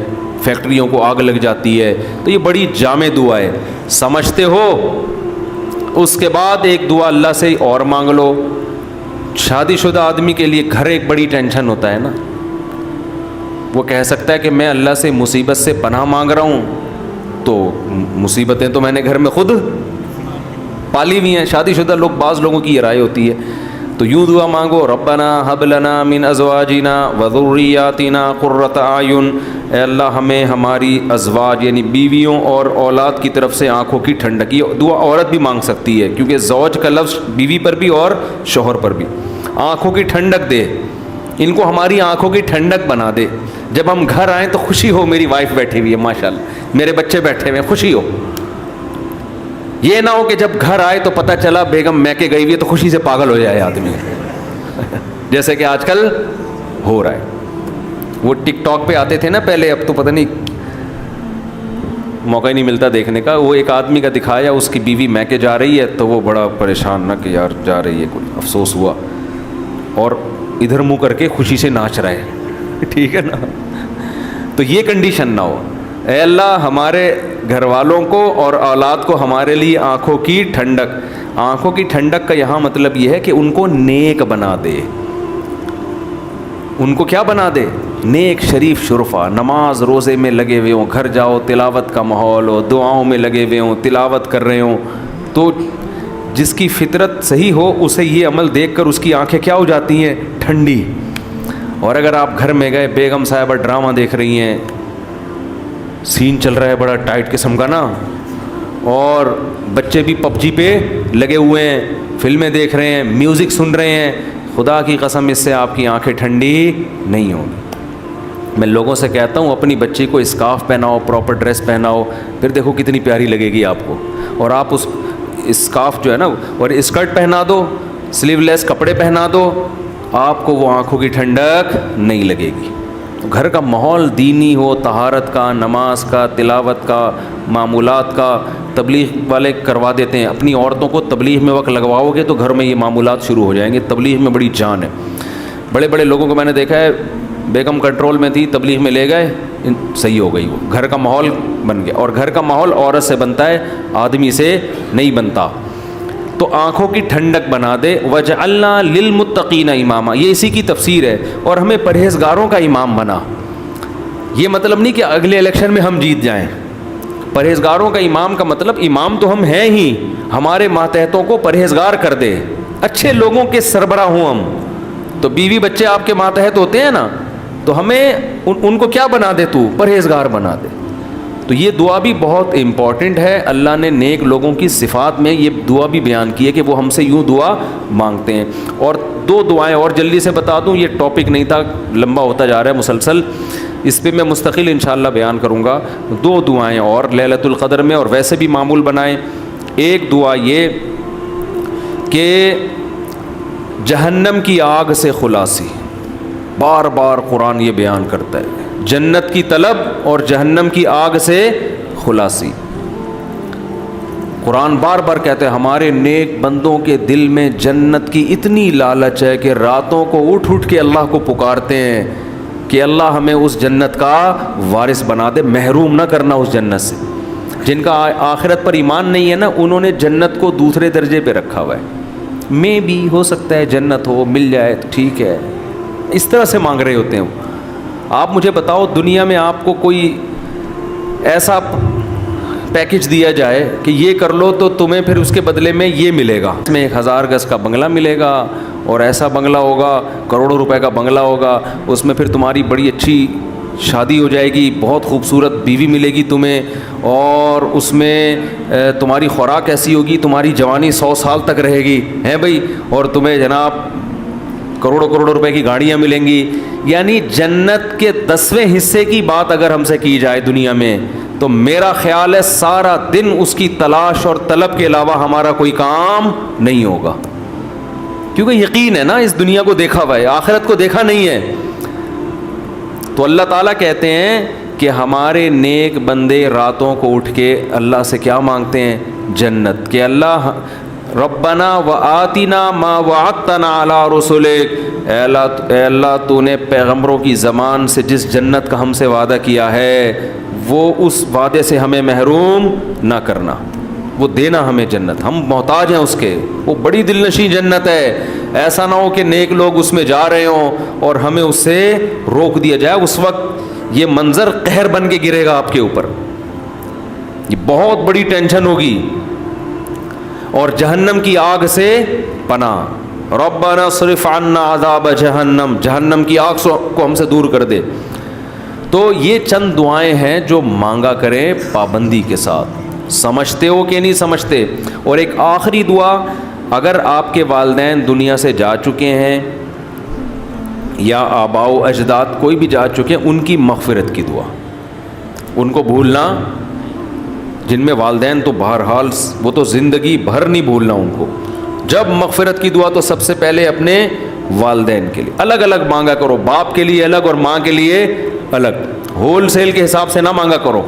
فیکٹریوں کو آگ لگ جاتی ہے, تو یہ بڑی جامع دعا ہے, سمجھتے ہو. اس کے بعد ایک دعا اللہ سے اور مانگ لو. شادی شدہ آدمی کے لیے گھر ایک بڑی ٹینشن ہوتا ہے نا, وہ کہہ سکتا ہے کہ میں اللہ سے مصیبت سے پناہ مانگ رہا ہوں, تو مصیبتیں تو میں نے گھر میں خود پالی ہوئی ہیں. شادی شدہ لوگ, بعض لوگوں کی یہ رائے ہوتی ہے, تو یوں دعا مانگو, ربنا ہب لنا من ازواجنا وذریاتنا قرۃ اعین, اے اللہ ہمیں ہماری ازواج یعنی بیویوں اور اولاد کی طرف سے آنکھوں کی ٹھنڈک. یہ دعا عورت بھی مانگ سکتی ہے, کیونکہ زوج کا لفظ بیوی پر بھی اور شوہر پر بھی. آنکھوں کی ٹھنڈک دے, ان کو ہماری آنکھوں کی ٹھنڈک بنا دے. جب ہم گھر آئیں تو خوشی ہو, میری وائف بیٹھی ہوئی ہے ماشاءاللہ, میرے بچے بیٹھے ہوئے ہیں, خوشی ہو. یہ نہ ہو کہ جب گھر آئے تو پتہ چلا بیگم میکے گئی ہوئی ہے, تو خوشی سے پاگل ہو جائے آدمی, جیسے کہ آج کل ہو رہا ہے. وہ ٹک ٹاک پہ آتے تھے نا پہلے, اب تو پتہ نہیں موقع ہی نہیں ملتا دیکھنے کا. وہ ایک آدمی کا دکھایا, اس کی بیوی میکے جا رہی ہے, تو وہ بڑا پریشان نہ کہ یار جا رہی ہے, کوئی افسوس ہوا, اور ادھر منہ کر کے خوشی سے ناچ رہا ہے. ٹھیک ہے نا, تو یہ کنڈیشن نہ ہو. اے اللہ ہمارے گھر والوں کو اور اولاد کو ہمارے لیے آنکھوں کی ٹھنڈک. آنکھوں کی ٹھنڈک کا یہاں مطلب یہ ہے کہ ان کو نیک بنا دے. ان کو کیا بنا دے؟ نیک شریف شرفا, نماز روزے میں لگے ہوئے ہوں, گھر جاؤ تلاوت کا ماحول ہو, دعاؤں میں لگے ہوئے ہوں, تلاوت کر رہے ہوں. تو جس کی فطرت صحیح ہو اسے یہ عمل دیکھ کر اس کی آنکھیں کیا ہو جاتی ہیں؟ ٹھنڈی. اور اگر آپ گھر میں گئے, بیگم صاحبہ ڈرامہ دیکھ رہی ہیں, سین چل رہا ہے بڑا ٹائٹ قسم کا نا, اور بچے بھی پب جی پہ لگے ہوئے ہیں, فلمیں دیکھ رہے ہیں, میوزک سن رہے ہیں, خدا کی قسم اس سے آپ کی آنکھیں ٹھنڈی نہیں ہوں گی. میں لوگوں سے کہتا ہوں اپنی بچی کو اسکارف پہناؤ, پراپر ڈریس پہناؤ, پھر دیکھو کتنی پیاری لگے گی آپ کو. اور آپ اس اسکارف جو ہے نا, اور اسکرٹ پہنا دو, سلیو لیس کپڑے پہنا دو, آپ کو وہ آنکھوں کی ٹھنڈک نہیں لگے گی. گھر کا ماحول دینی ہو, طہارت کا, نماز کا, تلاوت کا, معمولات کا. تبلیغ والے کروا دیتے ہیں, اپنی عورتوں کو تبلیغ میں وقت لگواؤ گے تو گھر میں یہ معمولات شروع ہو جائیں گے. تبلیغ میں بڑی جان ہے. بڑے بڑے لوگوں کو میں نے دیکھا ہے, بیگم کنٹرول میں تھی, تبلیغ میں لے گئے, صحیح ہو گئی, وہ گھر کا ماحول بن گیا. اور گھر کا ماحول عورت سے بنتا ہے, آدمی سے نہیں بنتا. تو آنکھوں کی ٹھنڈک بنا دے. وجعلنا للمتقین اماما, یہ اسی کی تفسیر ہے. اور ہمیں پرہیزگاروں کا امام بنا. یہ مطلب نہیں کہ اگلے الیکشن میں ہم جیت جائیں. پرہیزگاروں کا امام کا مطلب امام تو ہم ہیں ہی, ہمارے ماتحتوں کو پرہیزگار کر دے, اچھے لوگوں کے سربراہ ہوں ہم. تو بیوی بچے آپ کے ماتحت ہوتے ہیں نا, تو ہمیں ان کو کیا بنا دے, تو پرہیزگار بنا دے. تو یہ دعا بھی بہت امپورٹنٹ ہے. اللہ نے نیک لوگوں کی صفات میں یہ دعا بھی بیان کی ہے کہ وہ ہم سے یوں دعا مانگتے ہیں. اور 2 دعائیں اور جلدی سے بتا دوں, یہ ٹاپک نہیں تھا, لمبا ہوتا جا رہا ہے مسلسل, اس پہ میں مستقل انشاءاللہ بیان کروں گا. 2 دعائیں اور لیلۃ القدر میں, اور ویسے بھی معمول بنائیں. ایک دعا یہ کہ جہنم کی آگ سے خلاصی, بار بار قرآن یہ بیان کرتا ہے, جنت کی طلب اور جہنم کی آگ سے خلاصی. قرآن بار بار کہتے ہیں ہمارے نیک بندوں کے دل میں جنت کی اتنی لالچ ہے کہ راتوں کو اٹھ اٹھ کے اللہ کو پکارتے ہیں کہ اللہ ہمیں اس جنت کا وارث بنا دے, محروم نہ کرنا اس جنت سے. جن کا آخرت پر ایمان نہیں ہے نا، انہوں نے جنت کو دوسرے درجے پہ رکھا ہوا ہے۔ میں بھی ہو سکتا ہے جنت ہو، مل جائے تو ٹھیک ہے، اس طرح سے مانگ رہے ہوتے ہیں وہ۔ آپ مجھے بتاؤ دنیا میں آپ کو کوئی ایسا پیکج دیا جائے کہ یہ کر لو تو تمہیں پھر اس کے بدلے میں یہ ملے گا، اس میں 1000 گز کا بنگلہ ملے گا، اور ایسا بنگلہ ہوگا، کروڑوں روپے کا بنگلہ ہوگا، اس میں پھر تمہاری بڑی اچھی شادی ہو جائے گی، بہت خوبصورت بیوی ملے گی تمہیں، اور اس میں تمہاری خوراک ایسی ہوگی، تمہاری جوانی 100 سال تک رہے گی، ہیں بھائی، اور تمہیں جناب کروڑوں کروڑوں روپے کی گاڑیاں ملیں گی۔ یعنی جنت کے 10ویں حصے کی بات اگر ہم سے کی جائے دنیا میں، تو میرا خیال ہے سارا دن اس کی تلاش اور طلب کے علاوہ ہمارا کوئی کام نہیں ہوگا، کیونکہ یقین ہے نا، اس دنیا کو دیکھا ہوا ہے، آخرت کو دیکھا نہیں ہے۔ تو اللہ تعالیٰ کہتے ہیں کہ ہمارے نیک بندے راتوں کو اٹھ کے اللہ سے کیا مانگتے ہیں؟ جنت، کہ اللہ ربنا وآتنا ما وعدتنا علی رسلک، اے اللہ تو نے پیغمبروں کی زبان سے جس جنت کا ہم سے وعدہ کیا ہے وہ اس وعدے سے ہمیں محروم نہ کرنا، وہ دینا ہمیں جنت، ہم محتاج ہیں اس کے، وہ بڑی دل نشیں جنت ہے، ایسا نہ ہو کہ نیک لوگ اس میں جا رہے ہوں اور ہمیں اس سے روک دیا جائے، اس وقت یہ منظر قہر بن کے گرے گا آپ کے اوپر، یہ بہت بڑی ٹینشن ہوگی۔ اور جہنم کی آگ سے پناہ، ربنا صرف عنا عذاب جہنم، جہنم کی آگ کو ہم سے دور کر دے۔ تو یہ چند دعائیں ہیں جو مانگا کریں پابندی کے ساتھ، سمجھتے ہو کہ نہیں سمجھتے؟ اور ایک آخری دعا، اگر آپ کے والدین دنیا سے جا چکے ہیں یا آباء و اجداد کوئی بھی جا چکے ہیں، ان کی مغفرت کی دعا، ان کو بھولنا، جن میں والدین تو بہرحال وہ تو زندگی بھر نہیں بھولنا ان کو، جب مغفرت کی دعا تو سب سے پہلے اپنے والدین کے لیے الگ الگ مانگا کرو، باپ کے لیے الگ اور ماں کے لیے الگ، ہول سیل کے حساب سے نہ مانگا کرو۔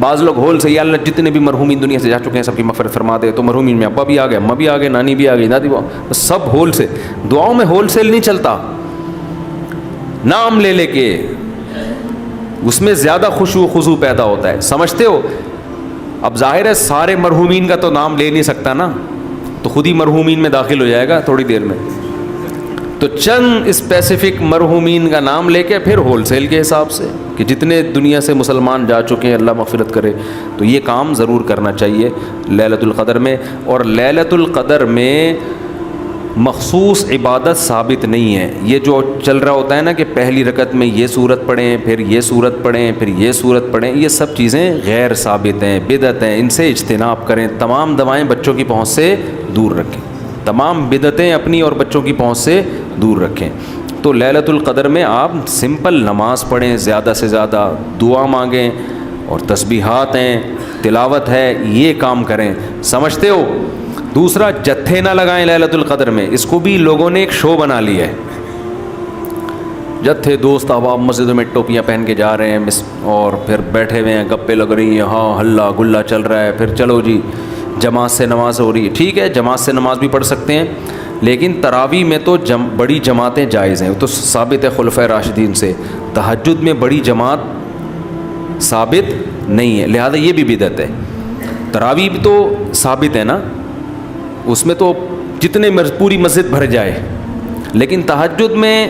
بعض لوگ ہول سے، یا اللہ جتنے بھی مرحومین دنیا سے جا چکے ہیں سب کی مغفرت فرما دے، تو مرحومین میں ابا بھی آ گئے، اماں بھی آ گئے، نانی بھی آ گئی، دادی بھی، سب ہول سے، دعاؤں میں ہول سیل نہیں چلتا، نام لے لے کے اس میں زیادہ خشوع خضوع پیدا ہوتا ہے، سمجھتے ہو؟ اب ظاہر ہے سارے مرحومین کا تو نام لے نہیں سکتا نا، تو خود ہی مرحومین میں داخل ہو جائے گا تھوڑی دیر میں، تو چند اسپیسیفک مرحومین کا نام لے کے پھر ہول سیل کے حساب سے کہ جتنے دنیا سے مسلمان جا چکے ہیں اللہ مغفرت کرے، تو یہ کام ضرور کرنا چاہیے لیلۃ القدر میں۔ اور لیلۃ القدر میں مخصوص عبادت ثابت نہیں ہے، یہ جو چل رہا ہوتا ہے نا کہ پہلی رکعت میں یہ سورت پڑھیں، پھر یہ سورت پڑھیں، پھر یہ سورت پڑھیں، یہ سب چیزیں غیر ثابت ہیں، بدعت ہیں، ان سے اجتناب کریں، تمام دوائیں بچوں کی پہنچ سے دور رکھیں، تمام بدعتیں اپنی اور بچوں کی پہنچ سے دور رکھیں۔ تو لیلۃ القدر میں آپ سمپل نماز پڑھیں، زیادہ سے زیادہ دعا مانگیں، اور تسبیحات ہیں، تلاوت ہے، یہ کام کریں، سمجھتے ہو؟ دوسرا، جتھے نہ لگائیں لیلۃ القدر میں، اس کو بھی لوگوں نے ایک شو بنا لیا ہے، جتھے دوست احباب مسجدوں میں ٹوپیاں پہن کے جا رہے ہیں اور پھر بیٹھے ہوئے ہیں، گپے لگ رہی ہیں، ہاں ہلا گلا چل رہا ہے، پھر چلو جی جماعت سے نماز ہو رہی ہے، ٹھیک ہے جماعت سے نماز بھی پڑھ سکتے ہیں، لیکن تراویح میں تو بڑی جماعتیں جائز ہیں، تو ثابت ہے خلفائے راشدین سے، تہجد میں بڑی جماعت ثابت نہیں ہے، لہذا یہ بھی بدعت ہے۔ تراویح بھی تو ثابت ہے نا، اس میں تو جتنے پوری مسجد بھر جائے، لیکن تہجد میں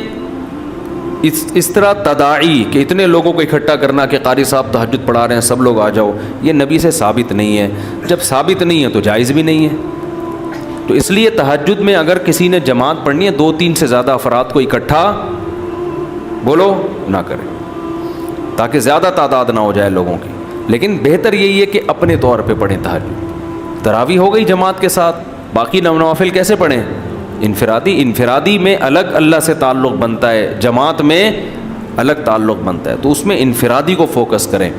اس طرح تداعی کہ اتنے لوگوں کو اکٹھا کرنا کہ قاری صاحب تہجد پڑھا رہے ہیں سب لوگ آ جاؤ، یہ نبی سے ثابت نہیں ہے، جب ثابت نہیں ہے تو جائز بھی نہیں ہے۔ تو اس لیے تہجد میں اگر کسی نے جماعت پڑھنی ہے، 2-3 سے زیادہ افراد کو اکٹھا بولو نہ کریں، تاکہ زیادہ تعداد نہ ہو جائے لوگوں کی، لیکن بہتر یہی ہے کہ اپنے طور پہ پڑھیں تہجد۔ تراویح ہو گئی جماعت کے ساتھ، باقی نوافل کیسے پڑھیں؟ انفرادی میں الگ اللہ سے تعلق بنتا ہے، جماعت میں الگ تعلق بنتا ہے، تو اس میں انفرادی کو فوکس کریں۔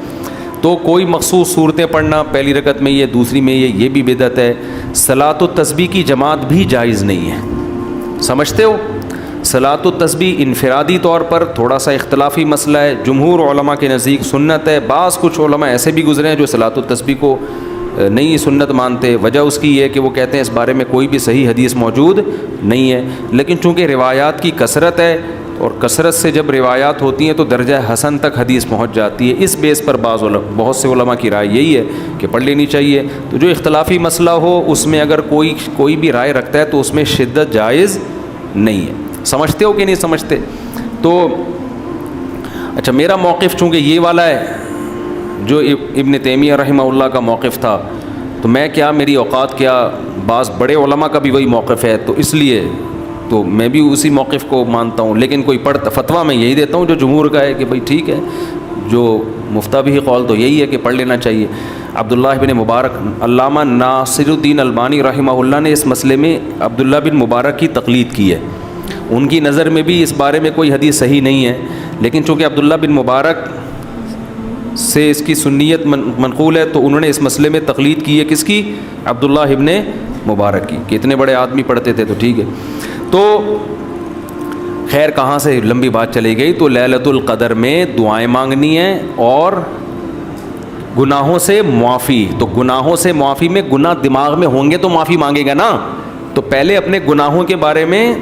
تو کوئی مخصوص صورتیں پڑھنا، پہلی رکعت میں یہ، دوسری میں یہ بھی بدعت ہے۔ صلاۃ التسبیح کی جماعت بھی جائز نہیں ہے، سمجھتے ہو؟ صلاۃ التسبیح انفرادی طور پر تھوڑا سا اختلافی مسئلہ ہے، جمہور علماء کے نزدیک سنت ہے، بعض کچھ علماء ایسے بھی گزرے ہیں جو صلاۃ التسبیح کو نہیں سنت مانتے، وجہ اس کی یہ کہ وہ کہتے ہیں اس بارے میں کوئی بھی صحیح حدیث موجود نہیں ہے، لیکن چونکہ روایات کی کثرت ہے اور کثرت سے جب روایات ہوتی ہیں تو درجہ حسن تک حدیث پہنچ جاتی ہے. اس بیس پر بہت سے علماء کی رائے یہی ہے کہ پڑھ لینی چاہیے. تو جو اختلافی مسئلہ ہو اس میں اگر کوئی بھی رائے رکھتا ہے تو اس میں شدت جائز نہیں ہے. سمجھتے ہو کہ نہیں سمجھتے؟ تو اچھا، میرا موقف چونکہ یہ والا ہے جو ابن تیمیہ رحمہ اللہ کا موقف تھا، تو میں کیا، میری اوقات کیا، بعض بڑے علماء کا بھی وہی موقف ہے، تو اس لیے تو میں بھی اسی موقف کو مانتا ہوں. لیکن کوئی فتویٰ میں یہی دیتا ہوں جو جمہور کا ہے کہ بھئی ٹھیک ہے، جو مفتیٰ بھی قول تو یہی ہے کہ پڑھ لینا چاہیے. عبداللہ بن مبارک، علامہ ناصر الدین البانی رحمہ اللہ نے اس مسئلے میں عبداللہ بن مبارک کی تقلید کی ہے. ان کی نظر میں بھی اس بارے میں کوئی حدیث صحیح نہیں ہے، لیکن چونکہ عبداللہ بن مبارک سے اس کی سنیت منقول ہے تو انہوں نے اس مسئلے میں تقلید کی ہے. کس کی؟ عبداللہ ابن مبارک کی، کہ اتنے بڑے آدمی پڑھتے تھے تو ٹھیک ہے. تو خیر کہاں سے لمبی بات چلی گئی. تو لیلۃ القدر میں دعائیں مانگنی ہیں اور گناہوں سے معافی. تو گناہوں سے معافی میں گناہ دماغ میں ہوں گے تو معافی مانگے گا نا. تو پہلے اپنے گناہوں کے بارے میں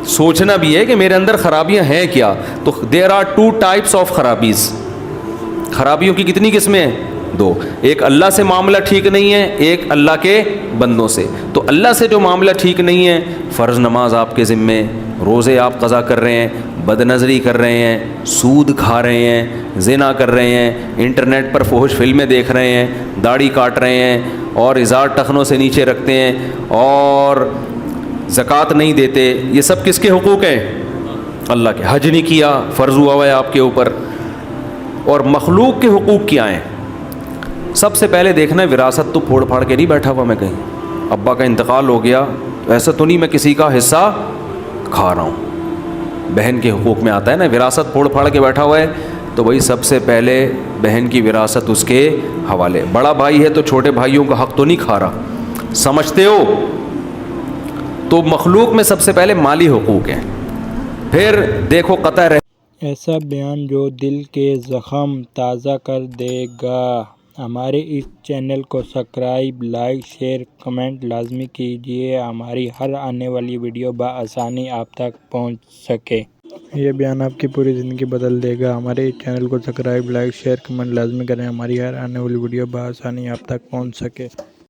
سوچنا بھی ہے کہ میرے اندر خرابیاں ہیں کیا. تو دیر آر 2 types آف خرابیز. خرابیوں کی کتنی قسمیں ہیں؟ 2. ایک اللہ سے معاملہ ٹھیک نہیں ہے، ایک اللہ کے بندوں سے. تو اللہ سے جو معاملہ ٹھیک نہیں ہے، فرض نماز آپ کے ذمے، روزے آپ قضا کر رہے ہیں، بد نظری کر رہے ہیں، سود کھا رہے ہیں، زنا کر رہے ہیں، انٹرنیٹ پر فحش فلمیں دیکھ رہے ہیں، داڑھی کاٹ رہے ہیں اور ازار ٹخنوں سے نیچے رکھتے ہیں اور زکوٰۃ نہیں دیتے. یہ سب کس کے حقوق ہیں؟ اللہ کے. حج نہیں کیا، فرض ہوا ہوا ہے آپ کے اوپر. اور مخلوق کے حقوق کیا ہیں؟ سب سے پہلے دیکھنا ہے وراثت تو پھوڑ پھاڑ کے نہیں بیٹھا ہوا میں کہیں. ابا کا انتقال ہو گیا، ایسا تو نہیں میں کسی کا حصہ کھا رہا ہوں. بہن کے حقوق میں آتا ہے نا، وراثت پھوڑ پھاڑ کے بیٹھا ہوا ہے تو وہی سب سے پہلے بہن کی وراثت اس کے حوالے. بڑا بھائی ہے تو چھوٹے بھائیوں کا حق تو نہیں کھا رہا. سمجھتے ہو؟ تو مخلوق میں سب سے پہلے مالی حقوق ہیں. پھر دیکھو قطع ایسا بیان جو دل کے زخم تازہ کر دے گا. ہمارے اس چینل کو سبسکرائب، لائک، شیئر، کمنٹ لازمی کیجیے. ہماری ہر آنے والی ویڈیو بآسانی آپ تک پہنچ سکے. یہ بیان آپ کی پوری زندگی بدل دے گا. ہمارے اس چینل کو سبسکرائب، لائک، شیئر، کمنٹ لازمی کریں. ہماری ہر آنے والی ویڈیو بآسانی آپ تک پہنچ سکے.